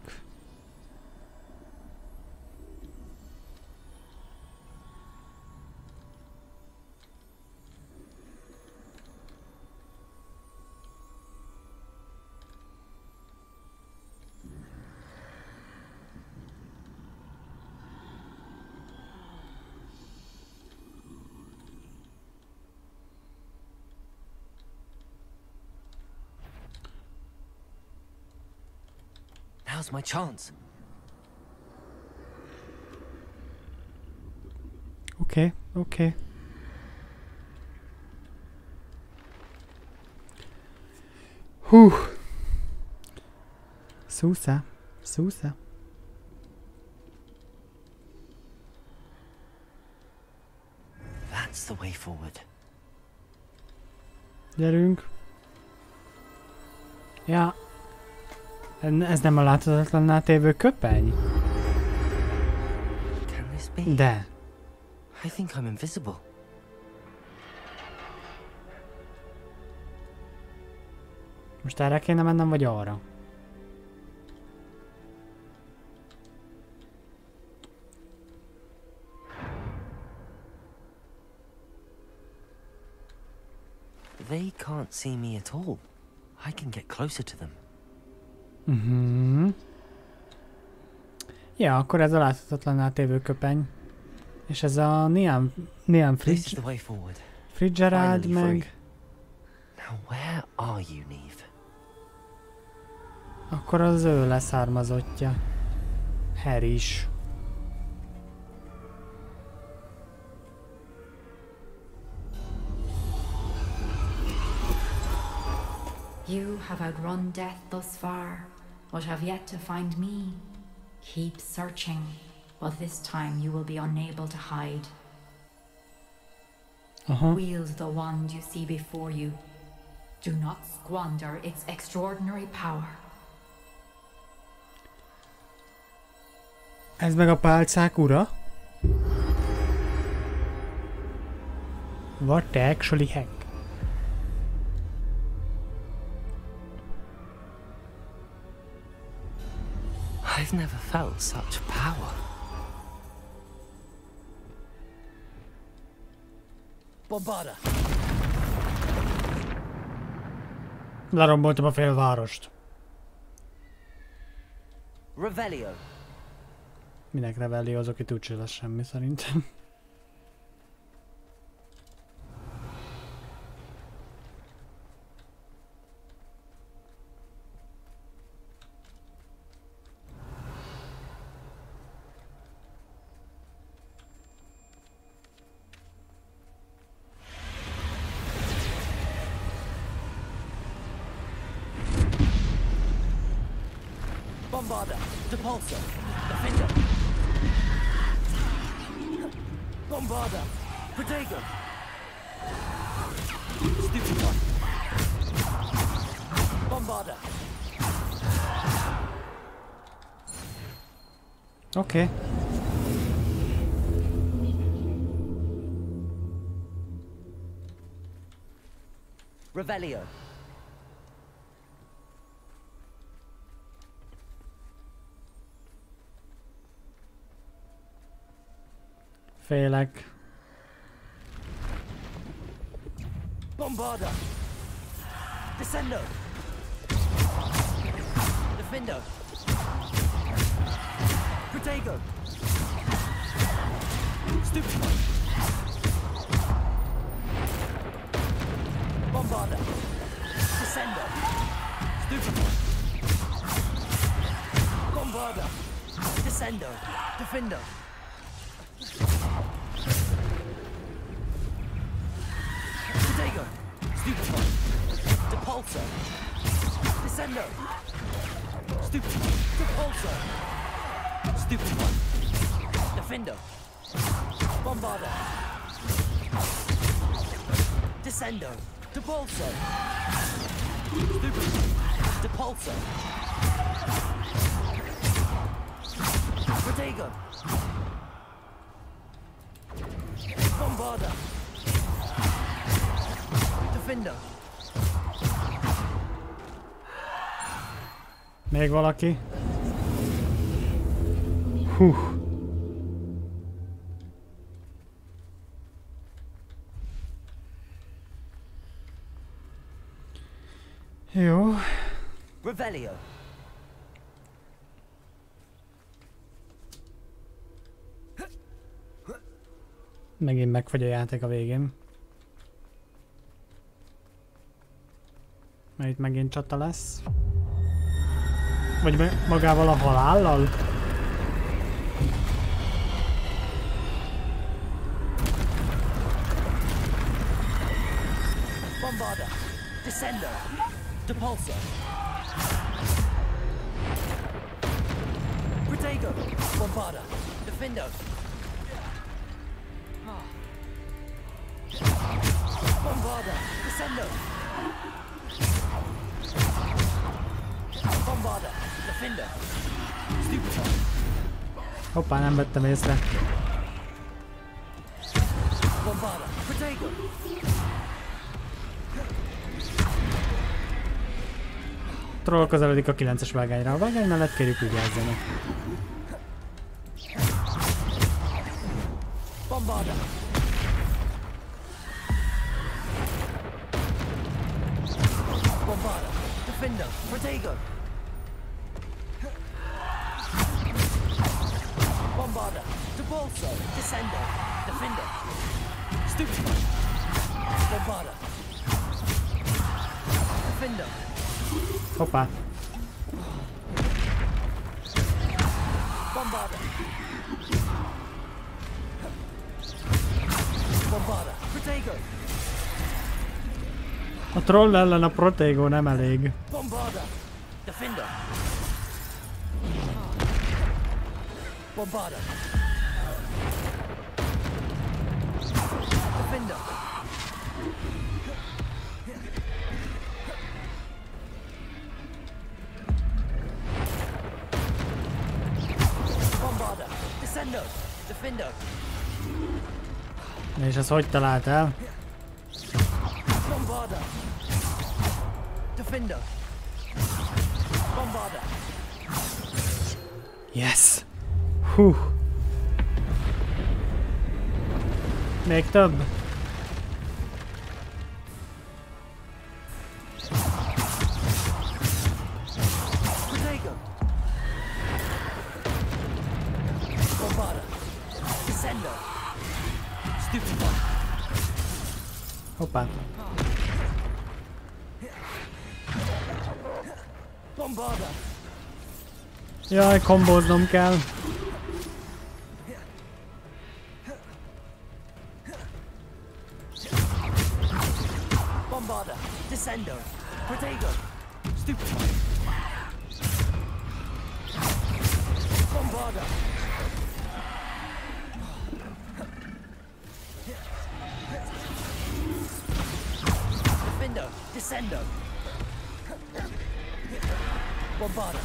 Now's my chance. Okay, okay. Hú. Szúsza, szúsza. That's the way forward. Gyerünk. Ja. Ez nem a láthatatlanná tévő köpeny? Can this be? De. I think I'm invisible. Most erre kéne mennem, vagy arra? They can't see me at all. I can get closer to them. Ja, akkor ez a láthatatlanná tévő köpeny. És ez a Neon Frigerád meg... Now where are you, Neve? Akkor az ő leszármazottja. Harry is. You have outrun death thus far, but have yet to find me. Keep searching, but this time you will be unable to hide. Wield the wand you see before you. Do not squander its extraordinary power. Ez meg a pálcák ura? What the actually heck? I've never felt such power. Bombarda! Leromboltam a félvárost. Revelio. Minek Revelio, az, aki úgyse lesz semmi szerintem. Bombarda! Depulso! Defender! Bombarda! Protego! Stupid one! Bombarda! Okay. Revelio. Félek. Bombarda! Descendo! Defendo! Protego! Stupid one! Bombarda! Descendo! Stupid one! Bombarda! Descendo! Defendo! Protego! Stupid one! Depulso! Descendo! Stupid one! Depulso! Stupid one! Defendo! Bombarda! Descendo! Depulso! Stupid one! Depulso! Protego! Bombarda! Defender! Még valaki? Hú. Jó. Revelio. Megint megfagy a játék a végén. Mert itt megint csata lesz. Vagy magával a halállal? Bombarda! Descendo! Depulso! Protego! Bombarda! Defendo! Bombarda! Descendo! Bombarda! Defendo! Stupid one! Hoppá, nem vettem észre. Bombarda! Protego! Troll közeledik a 9-es vágányra. A vágány mellett kérjük vigyázzanak. Bombarda! Bombarda! Defendo! Protego! Bombarda! Depulso! Descendo! Defendo! Stupid one! Bombarda! Defendo! Hoppá. Bombarda! Bombarda! Protego! A troll ellen a protégó nem elég. Bombarda! Defender! Bombarda! Defender! Bombarda! Descendo! Defender! És ezt hogy talált el? Bombarda! Defender! Bombarda! Yes! Hú! Még több? Protego! Bombarda! Descendo! Stupid one! Hoppá! Bombarda! Jaj, kombóznom kell. Bombarda! Descendo! Protego! Stupid one! Bombarda! Defendo! Descendo! Bombarda!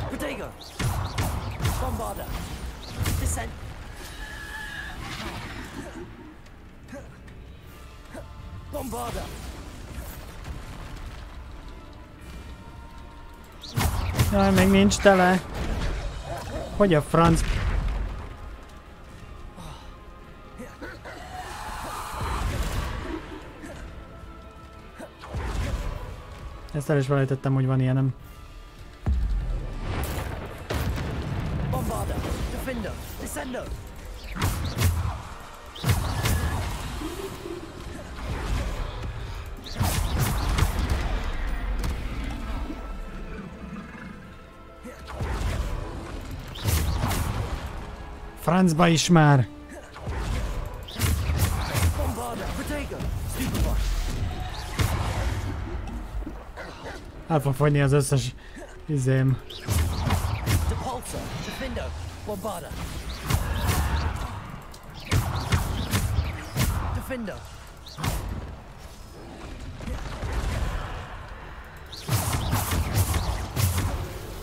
Protego! Bombarda! Descend! Bombarda! Jaj, még nincs tele. Hogy a franc? Ezt el is felejtettem, hogy van ilyenem. Bombarda! Defender! Descendo! Francba is már! Bombarda! Protego! Stupid one! El fog fogyni az összes izém. Depulsor! Defender! Bombarda! Defender!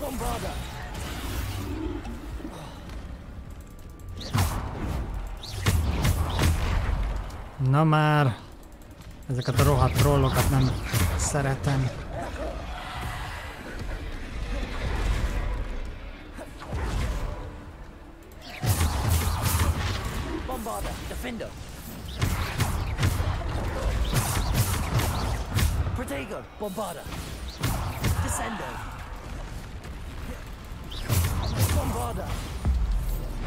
Bombarda! Na már! Ezeket a rohadt trollokat nem szeretem. Bombarda! Defender! Protego! Bombarda! Descendo! Bombarda!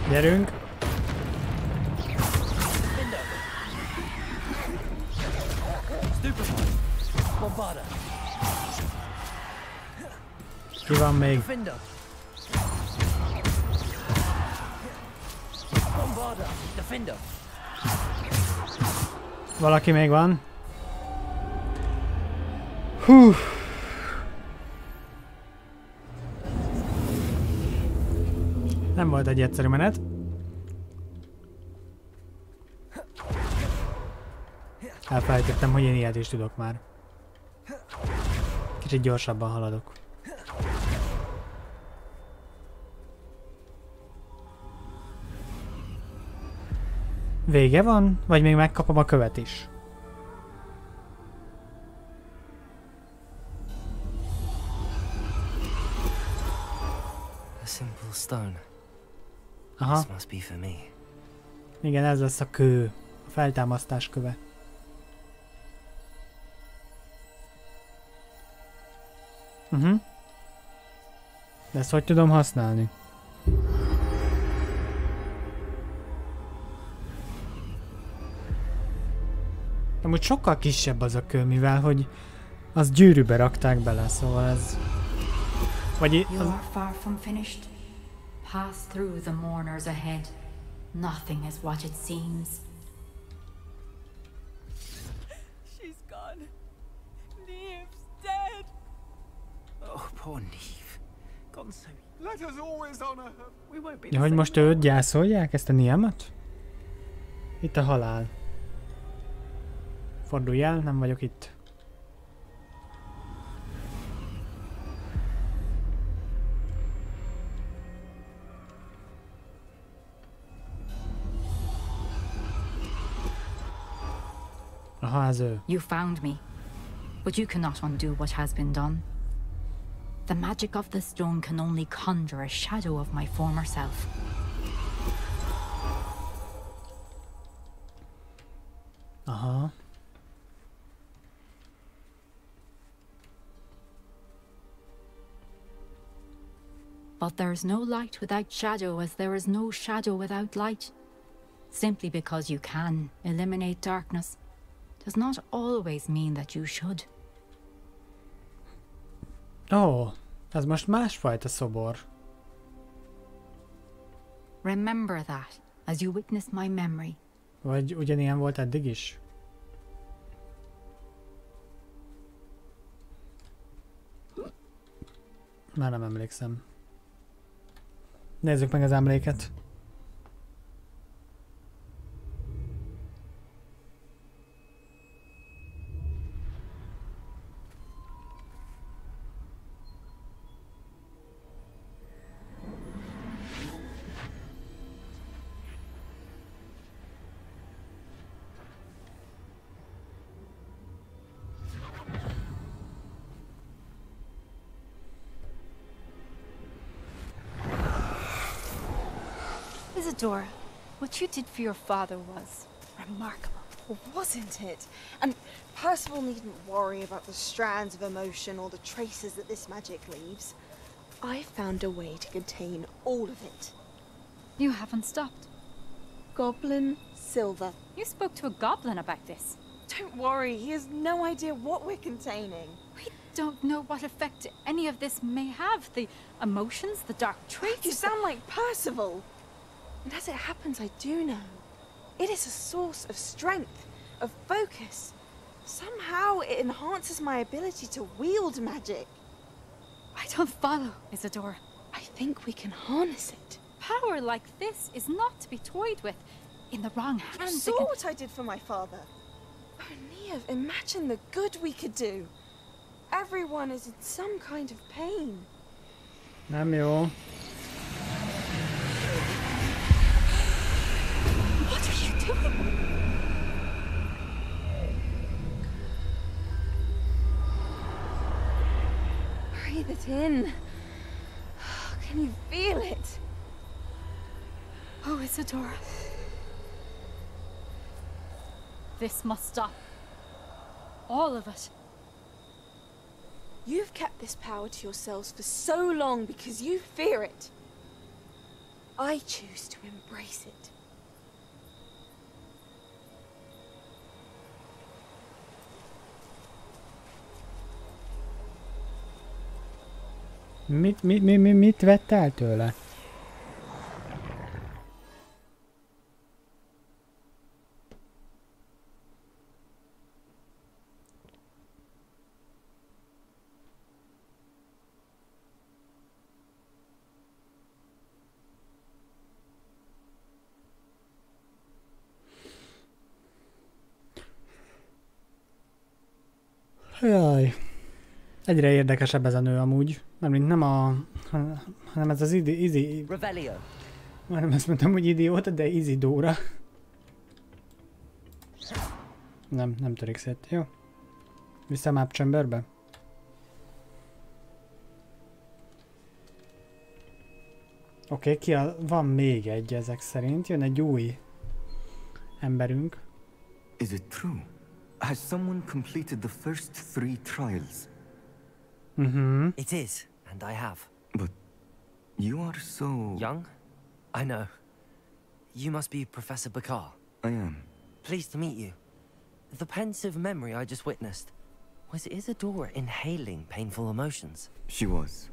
Gyerünk! Defender! Stupid one! Bombarda! Ki van még? Defender! Bombarda! Defender! Valaki még van? Hú! Nem volt egy egyszerű menet. Elfelejtettem, hogy én ilyet is tudok már. Kicsit gyorsabban haladok. Vége van? Vagy még megkapom a követ is? A simple stone. Aha. This must be for me. Igen, ez lesz a kő. A feltámasztás köve. De ezt hogy tudom használni? Amúgy sokkal kisebb az a kő, mivel hogy az gyűrűbe rakták bele, szóval ez... Vagy You are far from finished. Pass through the mourners ahead. Nothing is what it seems. Poor Neve. Gone so. Let us always honor her. We won't be. Ja, hogy most őt gyászolják, ezt a Niamat? Itt a halál. Fordulj el, nem vagyok itt. Aha, ez ő. You found me, but you cannot undo what has been done. The magic of the stone can only conjure a shadow of my former self. Aha. But there is no light without shadow, as there is no shadow without light. Simply because you can eliminate darkness does not always mean that you should. Oh, ez most másfajta szobor. Remember that as you witness my memory. Vagy ugyanilyen volt eddig is? Már nem emlékszem. Nézzük meg az emléket. Isadora, what you did for your father was remarkable. Well, wasn't it? And Percival needn't worry about the strands of emotion or the traces that this magic leaves. I found a way to contain all of it. You haven't stopped. Goblin Silver. You spoke to a goblin about this. Don't worry, he has no idea what we're containing. We don't know what effect any of this may have. The emotions, the dark traits. You sound like Percival. And as it happens, I do know. It is a source of strength, of focus. Somehow it enhances my ability to wield magic. I don't follow, Isadora. I think we can harness it. Power like this is not to be toyed with. In the wrong hands. You saw what I did for my father. Oh, Neve, imagine the good we could do. Everyone is in some kind of pain. Nem jó. What are you doing? Breathe it in. Can you feel it? Oh, Isadora. This must stop. All of it. You've kept this power to yourselves for so long because you fear it. I choose to embrace it. Mit vett el tőle? Jaj. Egyre érdekesebb ez a nő amúgy. Mert nem a... hanem ez az Revelio. Már nem ezt mondtam, hogy idióta, de Isidora. Nem törik szét. Jó. Vissza a map chamberbe. Oké, van még egy ezek szerint. Jön egy új emberünk. Is it true? Has someone completed the first 3 trials? It is, and I have. But you are so... young? I know. You must be Professor Bakar. I am. Pleased to meet you. The pensive memory I just witnessed. Was Isadora inhaling painful emotions? She was.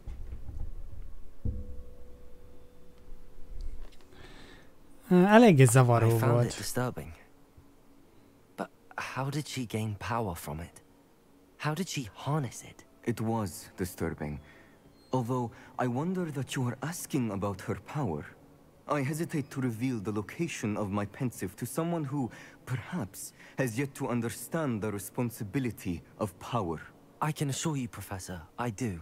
Eléggé zavaró I found volt. it disturbing. But how did she gain power from it? How did she harness it? It was disturbing. Although I wonder that you are asking about her power. I hesitate to reveal the location of my pensive to someone who, perhaps, has yet to understand the responsibility of power. I can assure you, Professor, I do.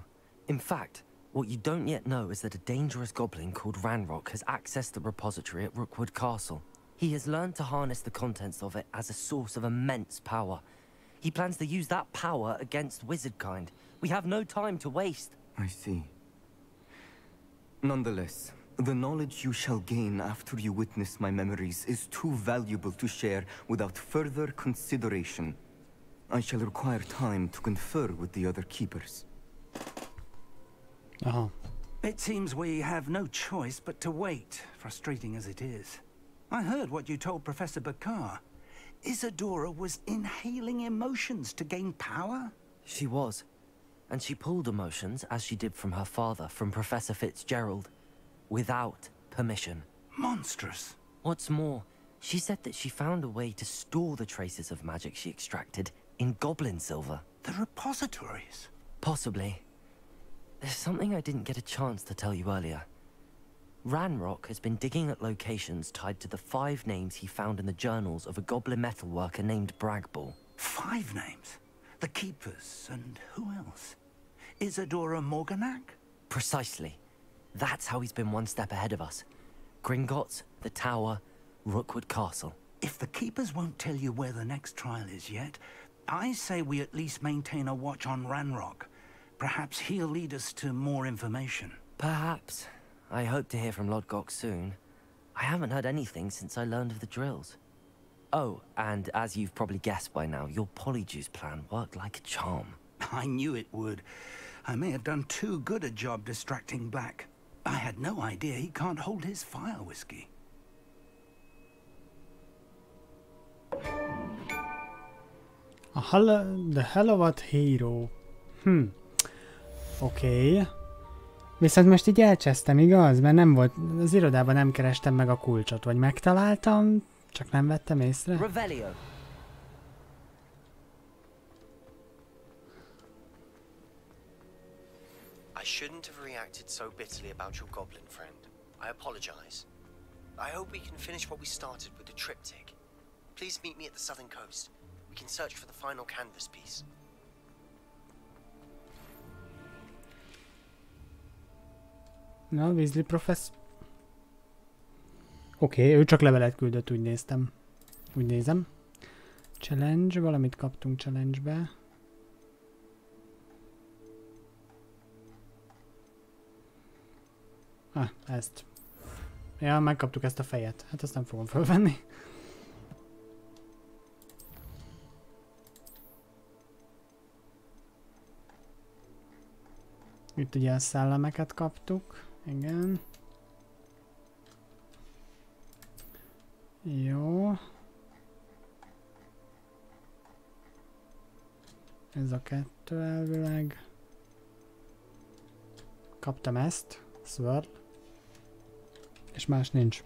In fact, what you don't yet know is that a dangerous goblin called Ranrock has accessed the repository at Rookwood Castle. He has learned to harness the contents of it as a source of immense power. He plans to use that power against wizardkind. We have no time to waste. I see. Nonetheless, the knowledge you shall gain after you witness my memories is too valuable to share without further consideration. I shall require time to confer with the other keepers. It seems we have no choice but to wait, frustrating as it is. I heard what you told Professor Bakar. Isadora was inhaling emotions to gain power? She was. And she pulled emotions, as she did from her father, from Professor Fitzgerald. Without permission. Monstrous. What's more, she said that she found a way to store the traces of magic she extracted in goblin silver. The repositories? Possibly. There's something I didn't get a chance to tell you earlier. Ranrock has been digging at locations tied to the 5 names he found in the journals of a goblin metalworker named Bragball. 5 names? The Keepers, and who else? Isadora Morganac? Precisely. That's how he's been one step ahead of us. Gringotts, the Tower, Rookwood Castle. If the Keepers won't tell you where the next trial is yet, I say we at least maintain a watch on Ranrock. Perhaps he'll lead us to more information. Perhaps. I hope to hear from Lodgok soon. I haven't heard anything since I learned of the drills. Oh, and as you've probably guessed by now, your polyjuice plan worked like a charm. I knew it would. I may have done too good a job distracting Black. I had no idea he can't hold his fire whiskey. The Halavat Hero. Oké. Viszont most így elcsesztem, igaz? Mert nem volt, az irodában nem kerestem meg a kulcsot, vagy megtaláltam, csak nem vettem észre. Revelio. I shouldn't have reacted so bitterly about your goblin friend. I apologize. I hope we can finish what we started with the triptych. Please meet me at the southern coast. We can search for the final canvas piece. Na, Weasley professzor. Oké, ő csak levelet küldött, úgy néztem. Úgy nézem. Challenge, valamit kaptunk challenge-be. Ezt. Ja, megkaptuk ezt a fejet. Hát ezt nem fogom fölvenni. Itt ugye a szellemeket kaptuk. Igen. Jó. Ez a 2 elvileg. Kaptam ezt. Swirl. És más nincs.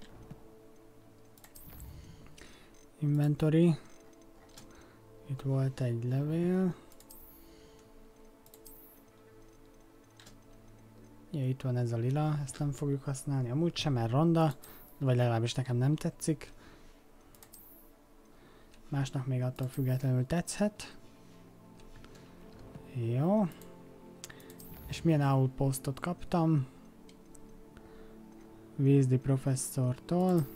Inventory. Itt volt egy levél. Ja, itt van ez a lila, ezt nem fogjuk használni. Amúgy sem, mert ronda, vagy legalábbis nekem nem tetszik. Másnak még attól függetlenül tetszhet. Jó. És milyen outpostot kaptam? Weasley professzortól.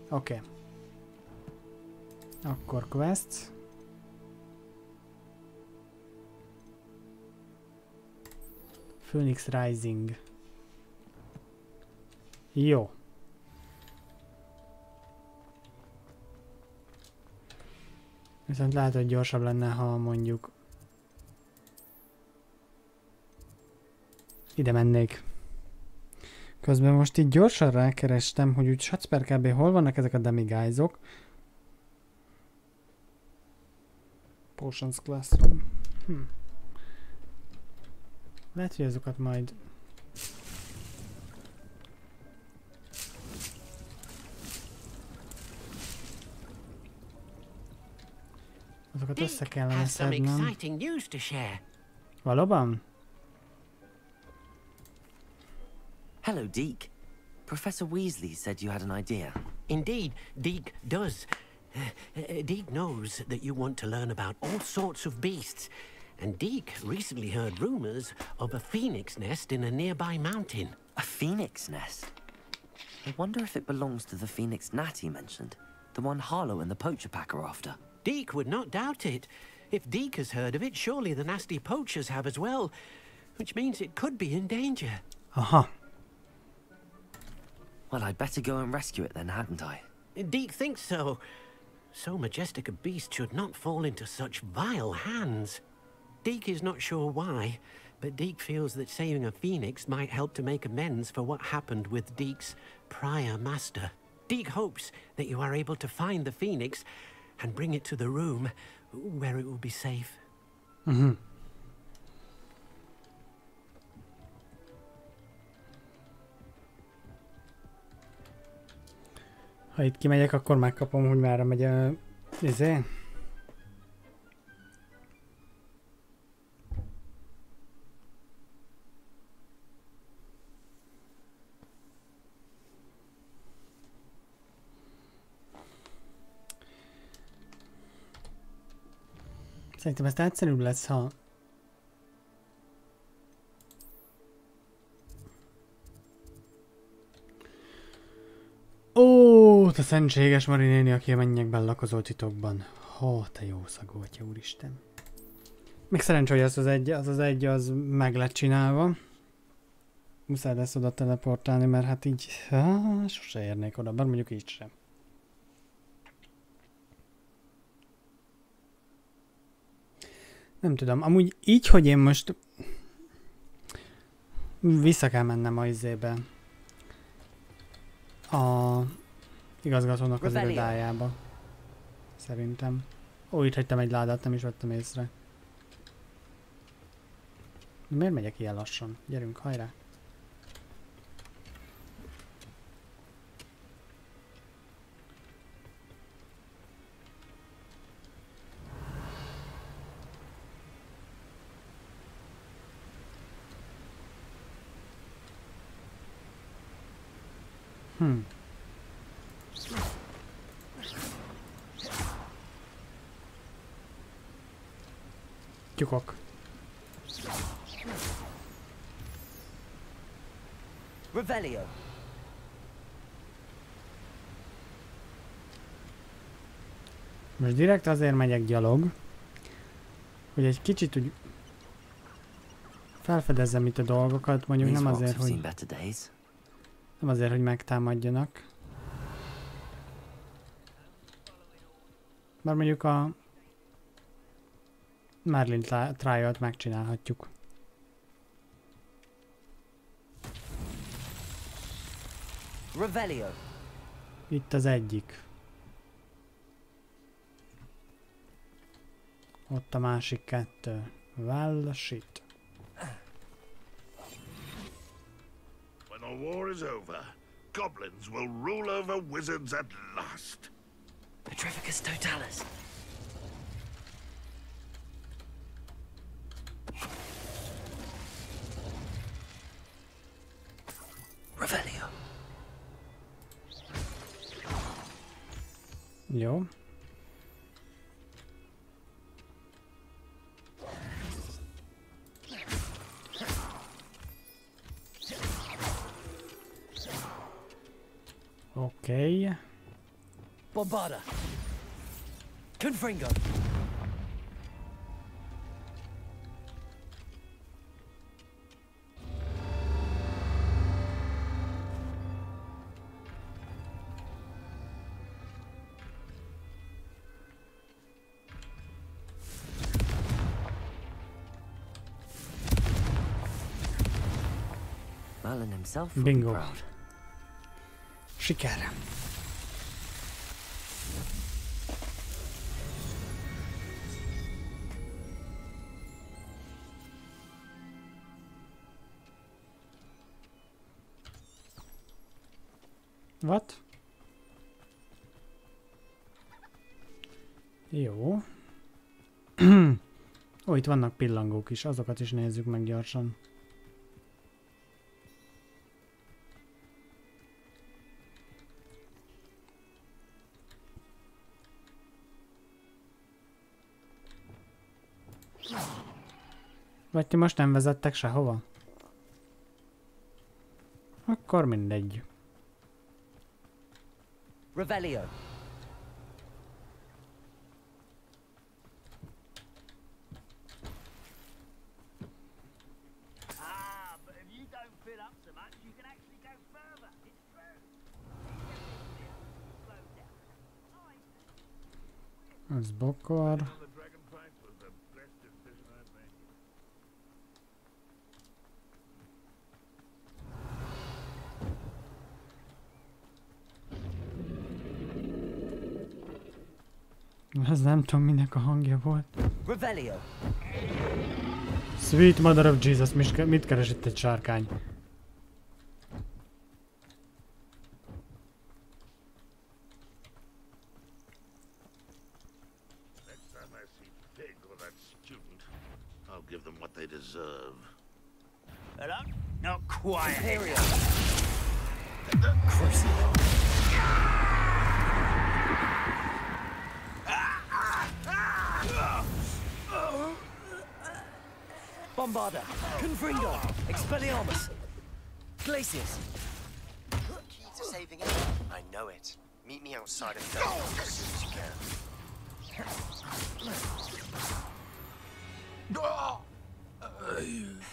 Oké. Akkor quest. Phoenix Rising. Jó. Viszont lehet, hogy gyorsabb lenne, ha mondjuk ide mennék. Közben most így gyorsan rákerestem, hogy úgy Schatzper kb. Hol vannak ezek a demiguysok. Potions Classroom. Lehet, hogy azokat majd... Azokat össze kellene szednem. Valóban? Hello, Deke. Professor Weasley said you had an idea. Indeed, Deke does. Deke knows that you want to learn about all sorts of beasts. And Deke recently heard rumors of a phoenix nest in a nearby mountain. A phoenix nest? I wonder if it belongs to the phoenix gnat he mentioned. The one Harlow and the poacher pack are after. Deke would not doubt it. If Deke has heard of it, surely the nasty poachers have as well. Which means it could be in danger. Aha. Well, I'd better go and rescue it then, hadn't I? Deke thinks so. So majestic a beast should not fall into such vile hands. Deke is not sure why, but Deke feels that saving a phoenix might help to make amends for what happened with Deke's prior master. Deke hopes that you are able to find the phoenix and bring it to the room where it will be safe. Ha itt kimegyek, akkor megkapom, hogy merre megy a... izé? Szerintem ezt egyszerűbb lesz, ha... Ó, te szentséges Mari néni, aki a mennyekben lakozol titokban. Ó, te jó szagú atya, úristen. Még szerencsé, hogy az egy meg lett csinálva. Muszáj lesz oda teleportálni, mert hát így... sose érnék oda, bár mondjuk így sem. Nem tudom, amúgy így, hogy én most... Vissza kell mennem a izébe. A igazgatónak az irodájába. Szerintem. Ó, itt hagytam egy ládát, nem is vettem észre. Miért megyek ilyen lassan? Gyerünk, hajrá! Tyukok. Revelio. Most direkt azért megyek gyalog, hogy egy kicsit úgy felfedezzem itt a dolgokat, mondjuk nem azért, hogy megtámadjanak. Bár mondjuk a Merlin trial-t megcsinálhatjuk. Revelio. Itt az egyik. Ott a másik kettő. Well, shit. When the war is over, goblins will rule over wizards at last. Petrificus totalis. Revelio. Jó. Oké. Bombarda. Confringo. Merlin himself will be proud. Siker. What? Jó. Ó, itt vannak pillangók is, azokat is nézzük meg gyorsan. Vagy ti most nem vezettek sehova? Akkor mindegy. Revelio. Ez bokor. Ez nem tudom, minek a hangja volt. Revelio. Sweet Mother of Jesus, mit keres itt egy sárkány? Give them what they deserve. Hello? Not quiet. Imperial. Curse. Bombarda. Confringo. Expelliarmus. Glacius. Key to saving it? I know it. Meet me outside of the as soon as you can.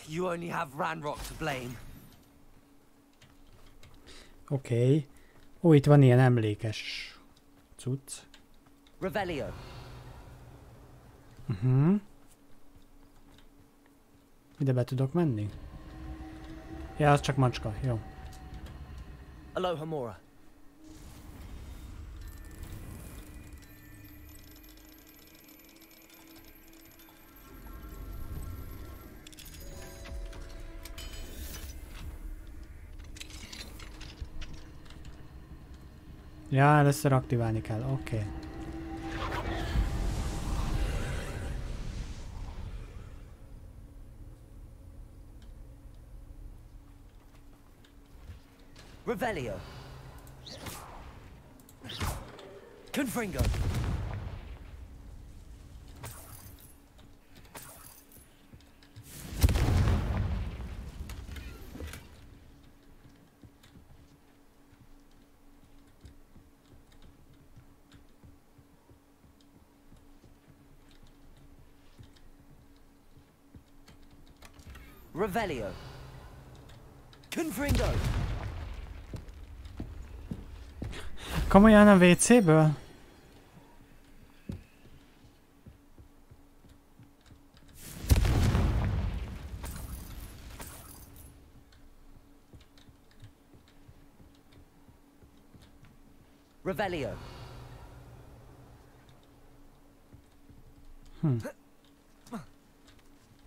You only have Ranrock to blame. Oké. Ó, itt van ilyen emlékes cucc. Revelio. Ide be tudok menni? Ja, az csak macska, jó. Aloha Mora. Ja, először aktiválni kell, oké. Revelio. Confringo. Revelio. Confringo. Komolyan a WC-ből? Revelio.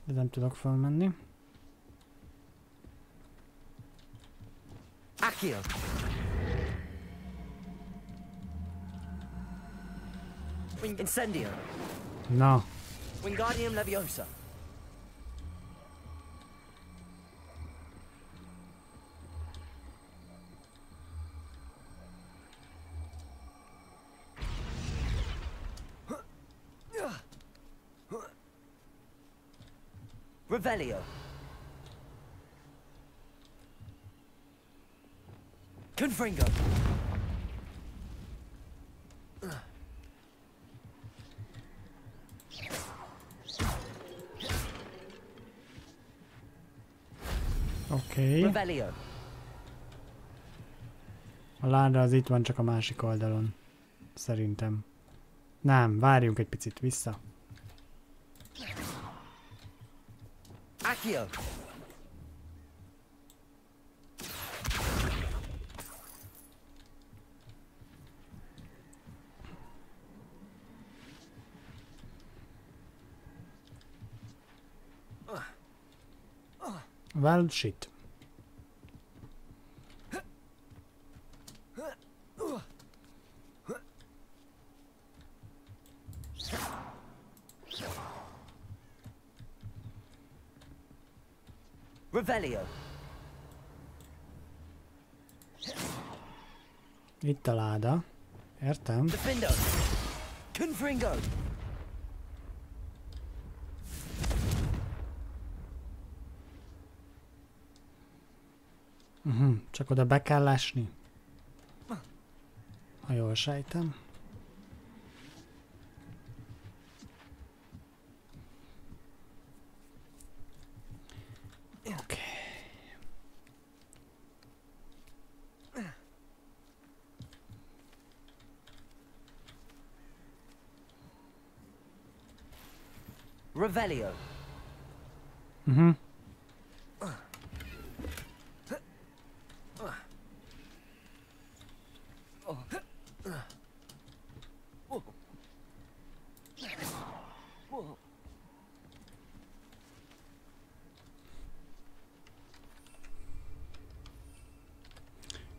De nem tudok felmenni. Accio. Incendio. Na. Wingardium Leviosa. Revelio. Confringo. Oké. Revelio. A láda az itt van, csak a másik oldalon. Szerintem. Nem, várjunk egy picit vissza. Accio. Well, shit. Revelio. Itt a láda. Értem. Defendo. Confringo. Csak oda be kell esni. Ha jól sejtem. Oké. Revelio.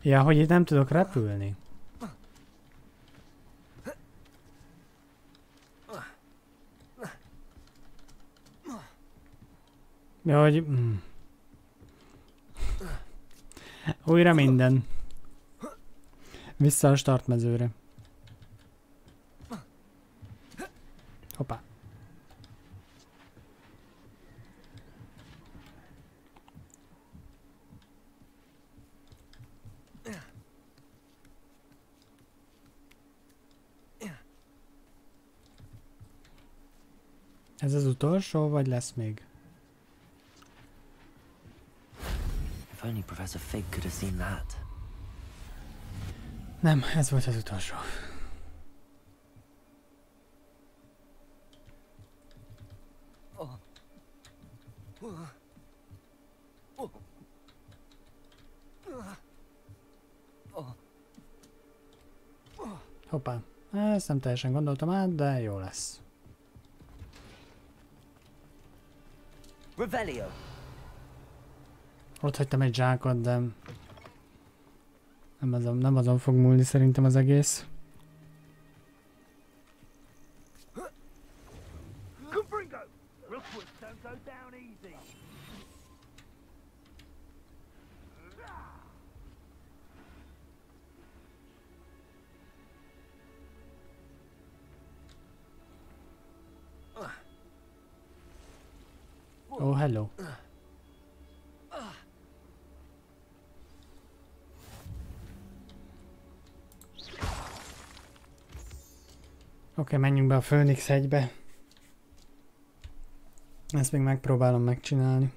Ja, hogy itt nem tudok repülni. Ja, hogy... Újra minden. Vissza a startmezőre. Hoppá. Ez az utolsó, vagy lesz még? If only Professor Fig could have seen that. Nem, ez volt az utolsó. Hoppá, ezt nem teljesen gondoltam át, de jó lesz. Revelio. Ott hagytam egy zsákot, de nem azon fog múlni szerintem az egész. Oh, hello. Oké, menjünk be a Főnix hegybe. Ezt még megpróbálom megcsinálni.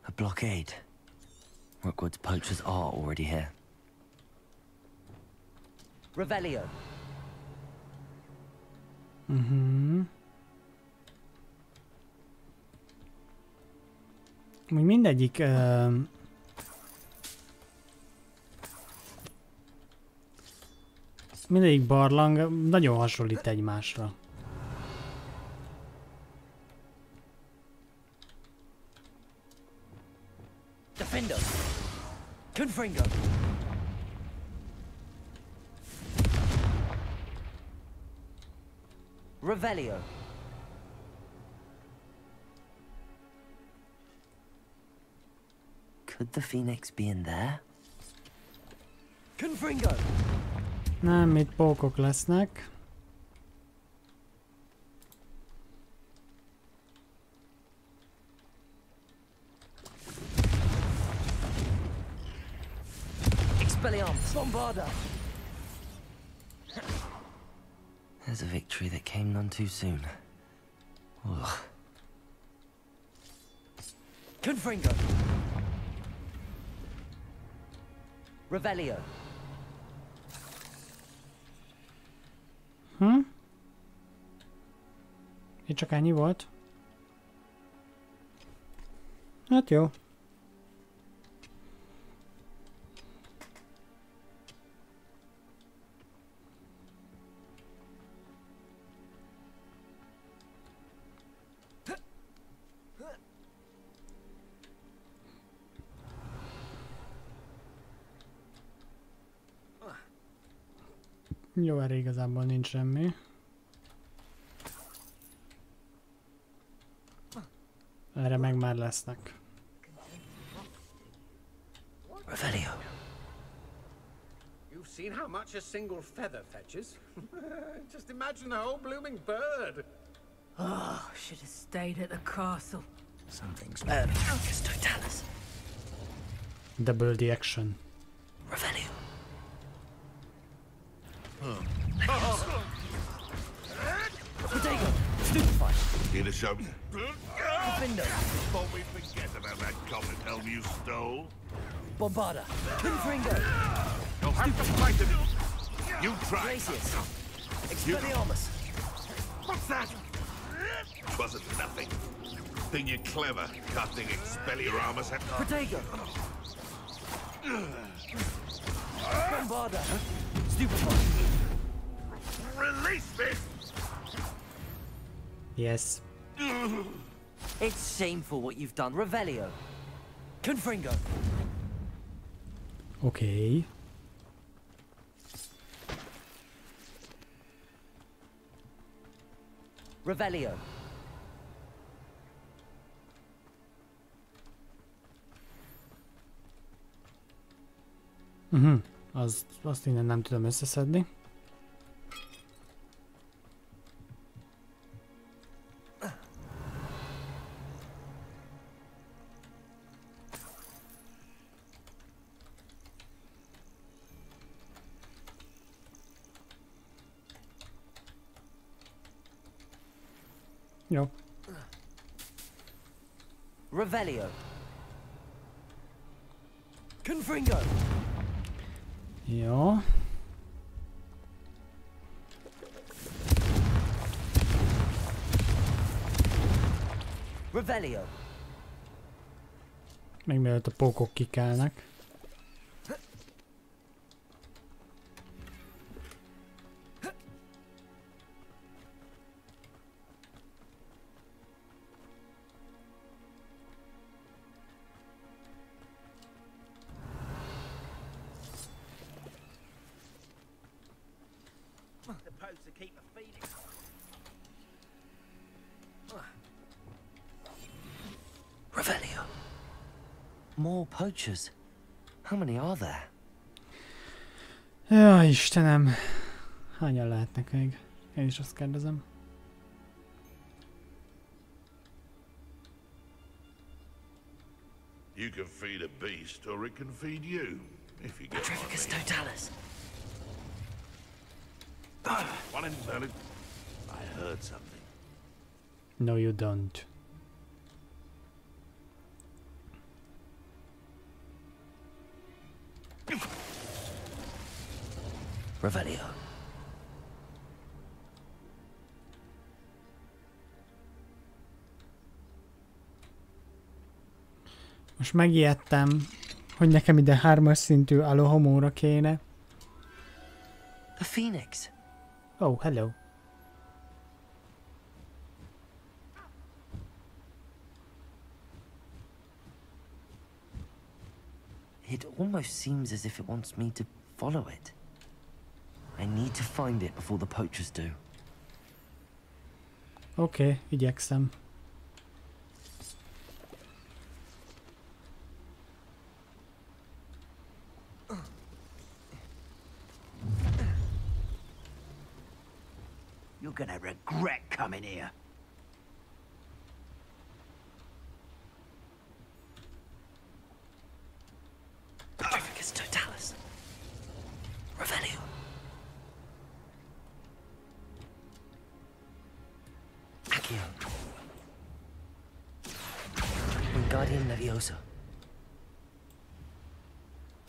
A blockade. Rookwood's poachers are already here. Revelio. Úgy mindegyik mindegyik barlang nagyon hasonlít egymásra. Defendo. Confringo. Revelio. Could the Phoenix be in there? Confringo. Nem, itt pókok lesznek. Expelliarmus. Bombarda. There's a victory that came none too soon. Ugh. Confringo. Revelio. Itt csak ennyi volt? Hát jó. Jó, erre igazából nincs semmi. Erre meg már lesznek. Revelio. You've seen how much a single feather fetches? Just imagine a whole blooming bird. Oh, should have stayed at the castle. Something's just totalis. Double the action. Revelio. Potato! Stupefy! Here to show me. Defender! Before we forget about that goblin helm you stole. Bombarda! Confringo! You'll have to fight him. You try. Glacius! Expelliarmus! What's that? Wasn't nothing. Think you're clever, casting Expelliarmus at... Potato! Bombarda! Stupefy! Release me! Yes. It's shameful what you've done. Revelio. Confringo. Okay. Revelio. Azt innen nem tudom összeszedni. Jó. Revelio. Confringo. Jó. Revelio. Még mielőtt a pókok kikelnek. Supposed to keep a phoenix. Revelio. More poachers. How many are there? Ja, Istenem. Hányan lehetnek még? Én is azt kérdezem. You can feed a beast, or it can feed you, if you get Petrificus totalis. One in Berlin. I heard something. No, you don't. Revelio. Most megijedtem, hogy nekem ide 3-as szintű alohomóra kéne. The phoenix. Oh, hello. It almost seems as if it wants me to follow it. I need to find it before the poachers do. Oké, igyekszem. You're gonna regret coming here. Petrificus totalis. Revelio. Accio. Wingardium Leviosa.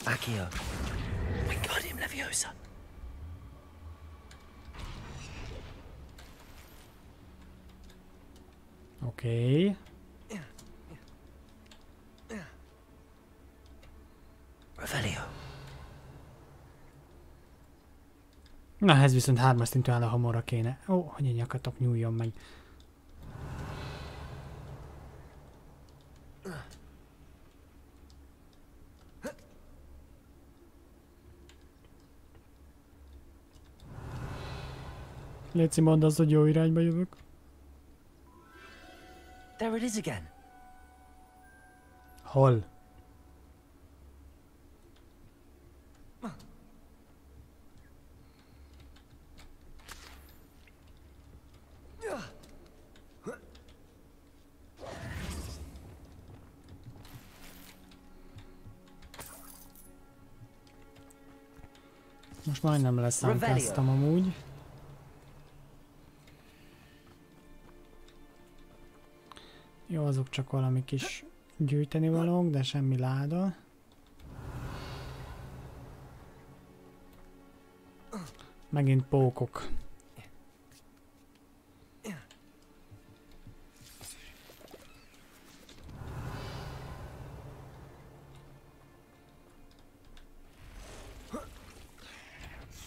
Accio. Wingardium Leviosa. Oké. Revelio. Na, ez viszont 3-as szintű alohomóra kéne. Ó, hogy a nyakatok nyúljon meg. Léci, mondd azt, hogy jó irányba jövök. There it is again. Hol? Most majdnem leszámkáztam amúgy. Jó, azok csak valami kis gyűjteni valók, de semmi láda. Megint pókok.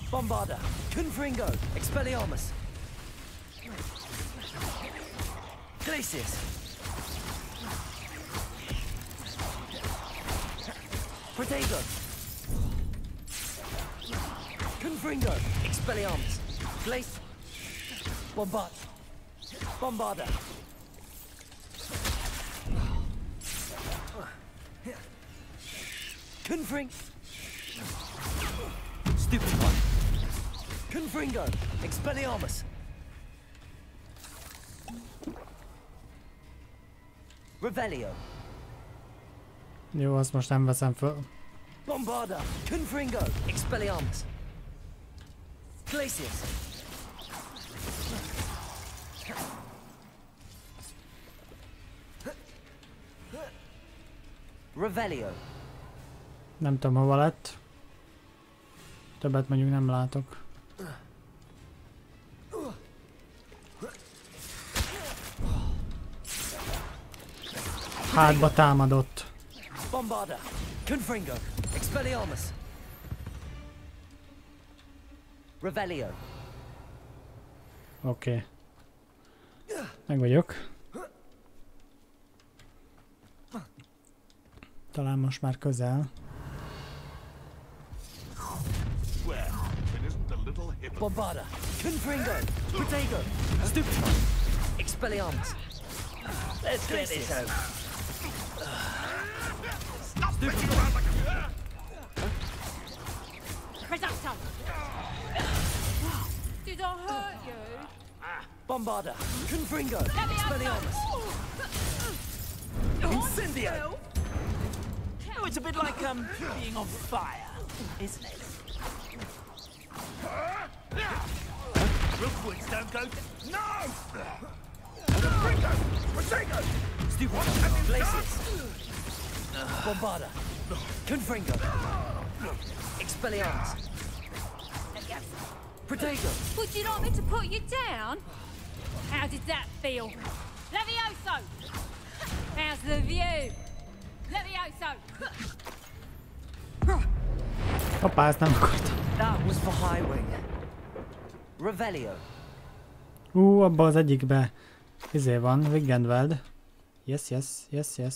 Bombarda, Confringo, Expelliarmus. Glacius. Protego. Confringo, Expelliarmus. Glace. Bombard. Bombarda. Confring. Stupid one. Confringo, Expelliarmus. Revelio. Jó, azt most nem veszem föl. Bombarda, Confringo, Expelliarmus. Glacius. Revelio. Nem tudom, hova lett. Többet mondjuk nem látok. Hátba támadott. Bombarda, Confringo, Expelliarmus. Revelio. Oké. Meg vagyok. Talán most már közel. Bombarda, Confringo, Protego, Stupid, Expelliarmus. Let's get this over. Stupid. Reducto! Did I hurt you? Bombarda, Confringo, Expelliarmus. Incendio! Oh, it's a bit like, being on fire, isn't it? Rookwoods don't go... No! Confringo! Protego! Stupid, Glacius. Bombarda, Confringo, Expelliarmus. Protego. Would you like me to put you down? How did that feel? Levioso! How's the view? Levioso! Hoppá, ezt nem akartam. That was for high wing. Revelio. Abba az egyikbe izé van, Wiggenweld. Yes, yes, yes, yes.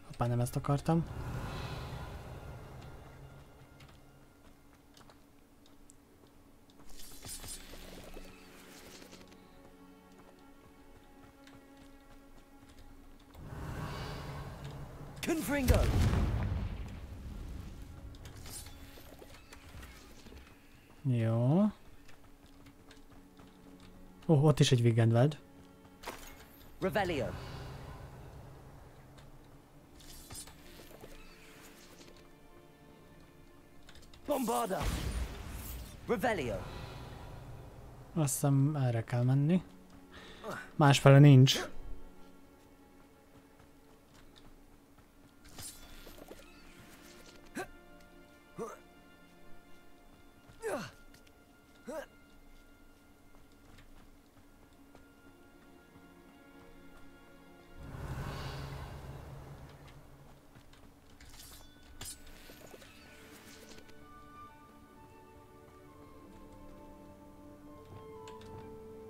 Hoppá, nem ezt akartam. Confringo. Jó. Ott is egy Wiggenweld. Revelio. Bombarda. Revelio. Azt hiszem erre kell menni. Másfele nincs.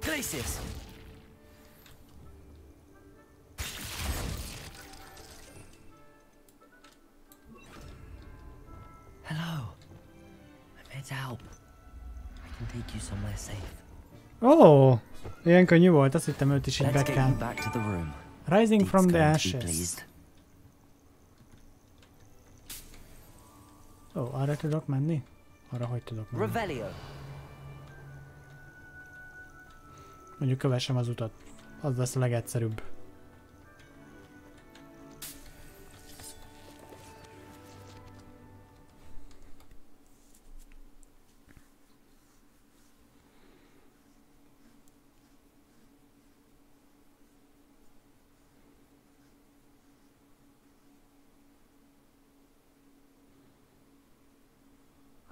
Glacius. Hello. I'm can take you somewhere safe. Ó, ilyen könnyű volt, azt hittem őt is így Let's get you bekkel. back to the room. Rising from the Deek's going to be ashes. pleased. Ó, arra tudok menni? Arra hogy tudok menni? Revelio. Mondjuk kövessem az utat. Az lesz a legegyszerűbb.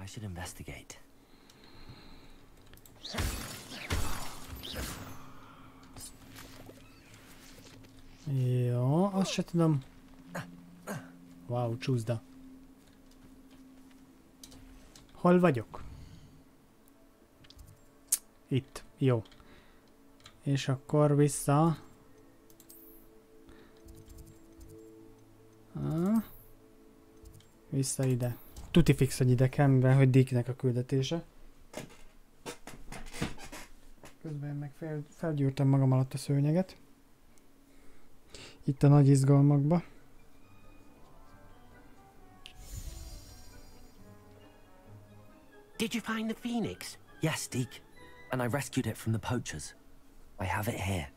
I should investigate. Jó, azt se tudom. Wow, csúszda. Hol vagyok? Itt. Jó. És akkor vissza. Vissza ide. Tuti fix, hogy ide kell, mivel hogy Deeknek a küldetése. Közben én meg felgyúrtam magam alatt a szőnyeget. Itt a nagy izgalmakba. Did you find the phoenix? Yes, Deek. And I rescued it from the poachers. I have it here.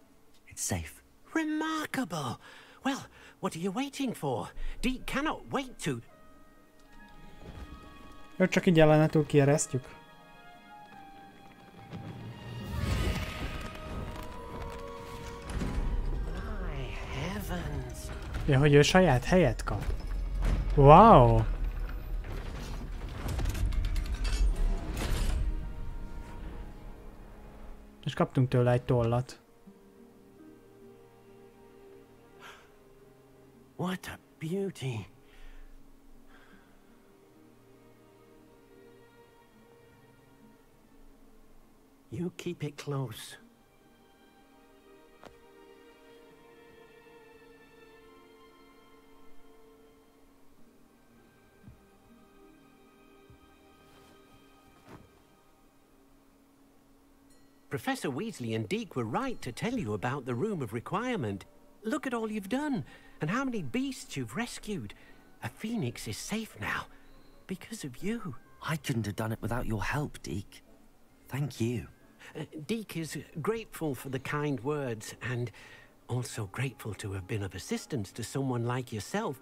It's safe. Remarkable. Well, what are you waiting for? Deek cannot wait to... Őt csak így ellenetül kieresztjük. My heavens. Ja, hogy ő saját helyet kap. Wow! És kaptunk tőle egy tollat. What a beauty. You keep it close. Professor Weasley and Deek were right to tell you about the Room of Requirement. Look at all you've done, and how many beasts you've rescued. A phoenix is safe now, because of you. I couldn't have done it without your help, Deek. Thank you. Deek is grateful for the kind words, and also grateful to have been of assistance to someone like yourself.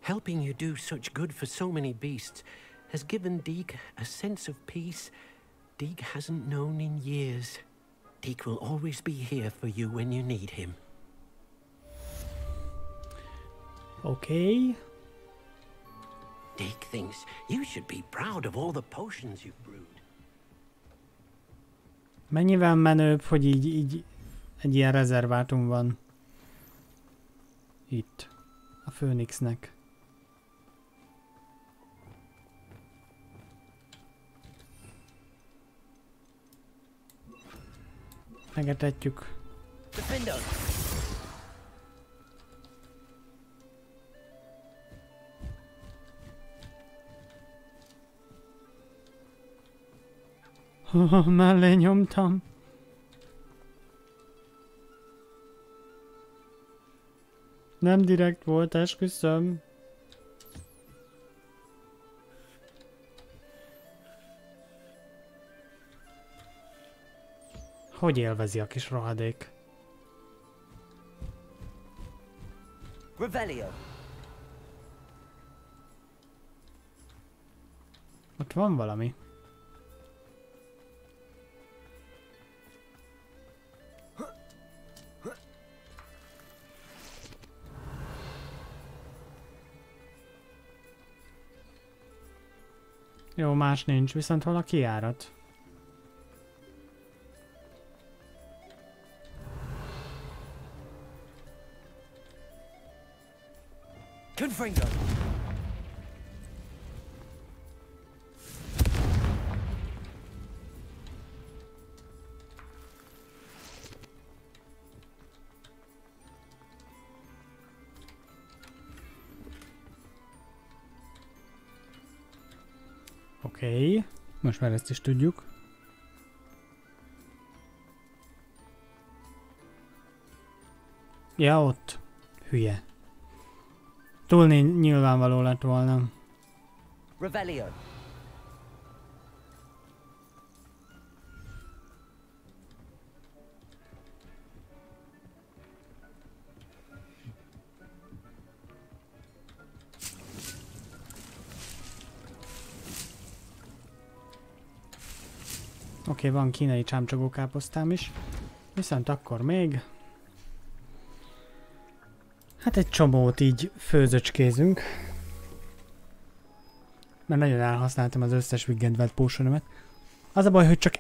Helping you do such good for so many beasts has given Deek a sense of peace Deek hasn't known in years. Deek will always be here for you when you need him. Okay. Deek thinks you should be proud of all the potions you've brewed. Mennyivel menőbb, hogy így egy ilyen rezervátum van. Itt. A Főnixnek. Megetetjük. Mellé nyomtam. Nem direkt volt, esküszöm. Hogy élvezi a kis rohadék? Revelio. Ott van valami. Jó, más nincs, viszont hol a kijárat? Confringo. Oké, most már ezt is tudjuk. Ja, ott. Hülye. Túl nyilvánvaló lett volna. Revelio. Oké, van kínai csámcsogókáposztám is. Viszont akkor még... Hát egy csomót így főzöcskézünk. Mert nagyon elhasználtam az összes Wiggendvelt potionomat. Az a baj, hogy csak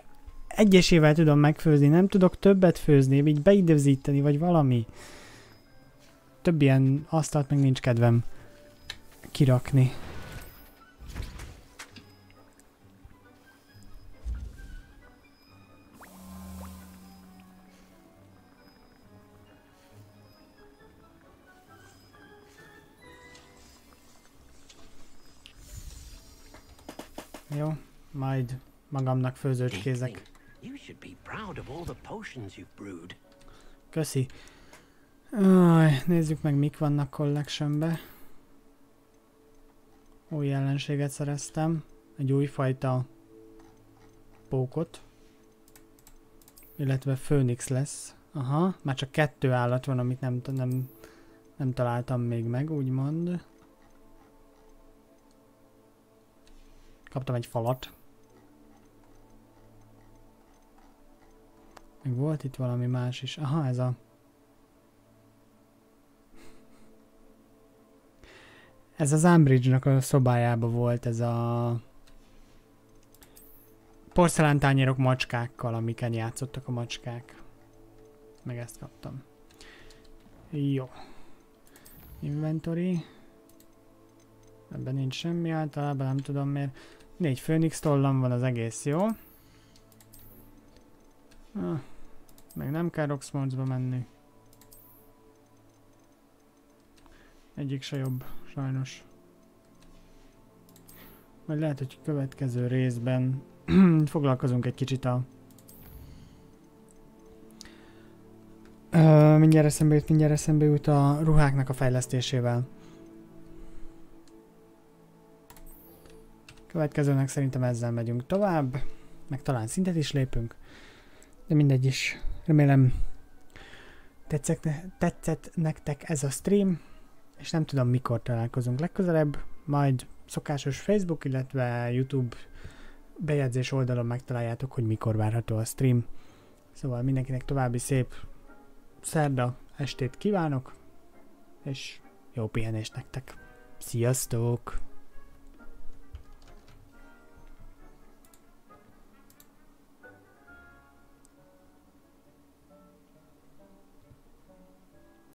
egyesével tudom megfőzni, nem tudok többet főzni, így beidőzíteni, vagy valami. Több ilyen asztalt meg nincs kedvem kirakni. Jó, majd magamnak főzőcskézek. Köszi. Nézzük meg, mik vannak collectionbe. Új ellenséget szereztem. Egy újfajta pókot. Illetve főnix lesz. Aha, már csak 2 állat van, amit nem találtam még meg, úgymond. Kaptam egy falat. Még volt itt valami más is. Aha, ez a... Ez az Umbridge-nak a szobájában volt, ez a... porcelántányérok macskákkal, amiken játszottak a macskák. Meg ezt kaptam. Jó. Inventory. Ebben nincs semmi általában, nem tudom miért. 4 főnix tollam van, az egész jó. Meg nem kell Roxmordsba menni. Egyik se jobb, sajnos. Majd lehet, hogy következő részben foglalkozunk egy kicsit a... mindjárt eszembe jut a ruháknak a fejlesztésével. Következőnek szerintem ezzel megyünk tovább, meg talán szintet is lépünk, de mindegy is. Remélem tetszett nektek ez a stream, és nem tudom mikor találkozunk legközelebb, majd szokásos Facebook, illetve YouTube bejegyzés oldalon megtaláljátok, hogy mikor várható a stream. Szóval mindenkinek további szép szerda estét kívánok, és jó pihenést nektek. Sziasztok!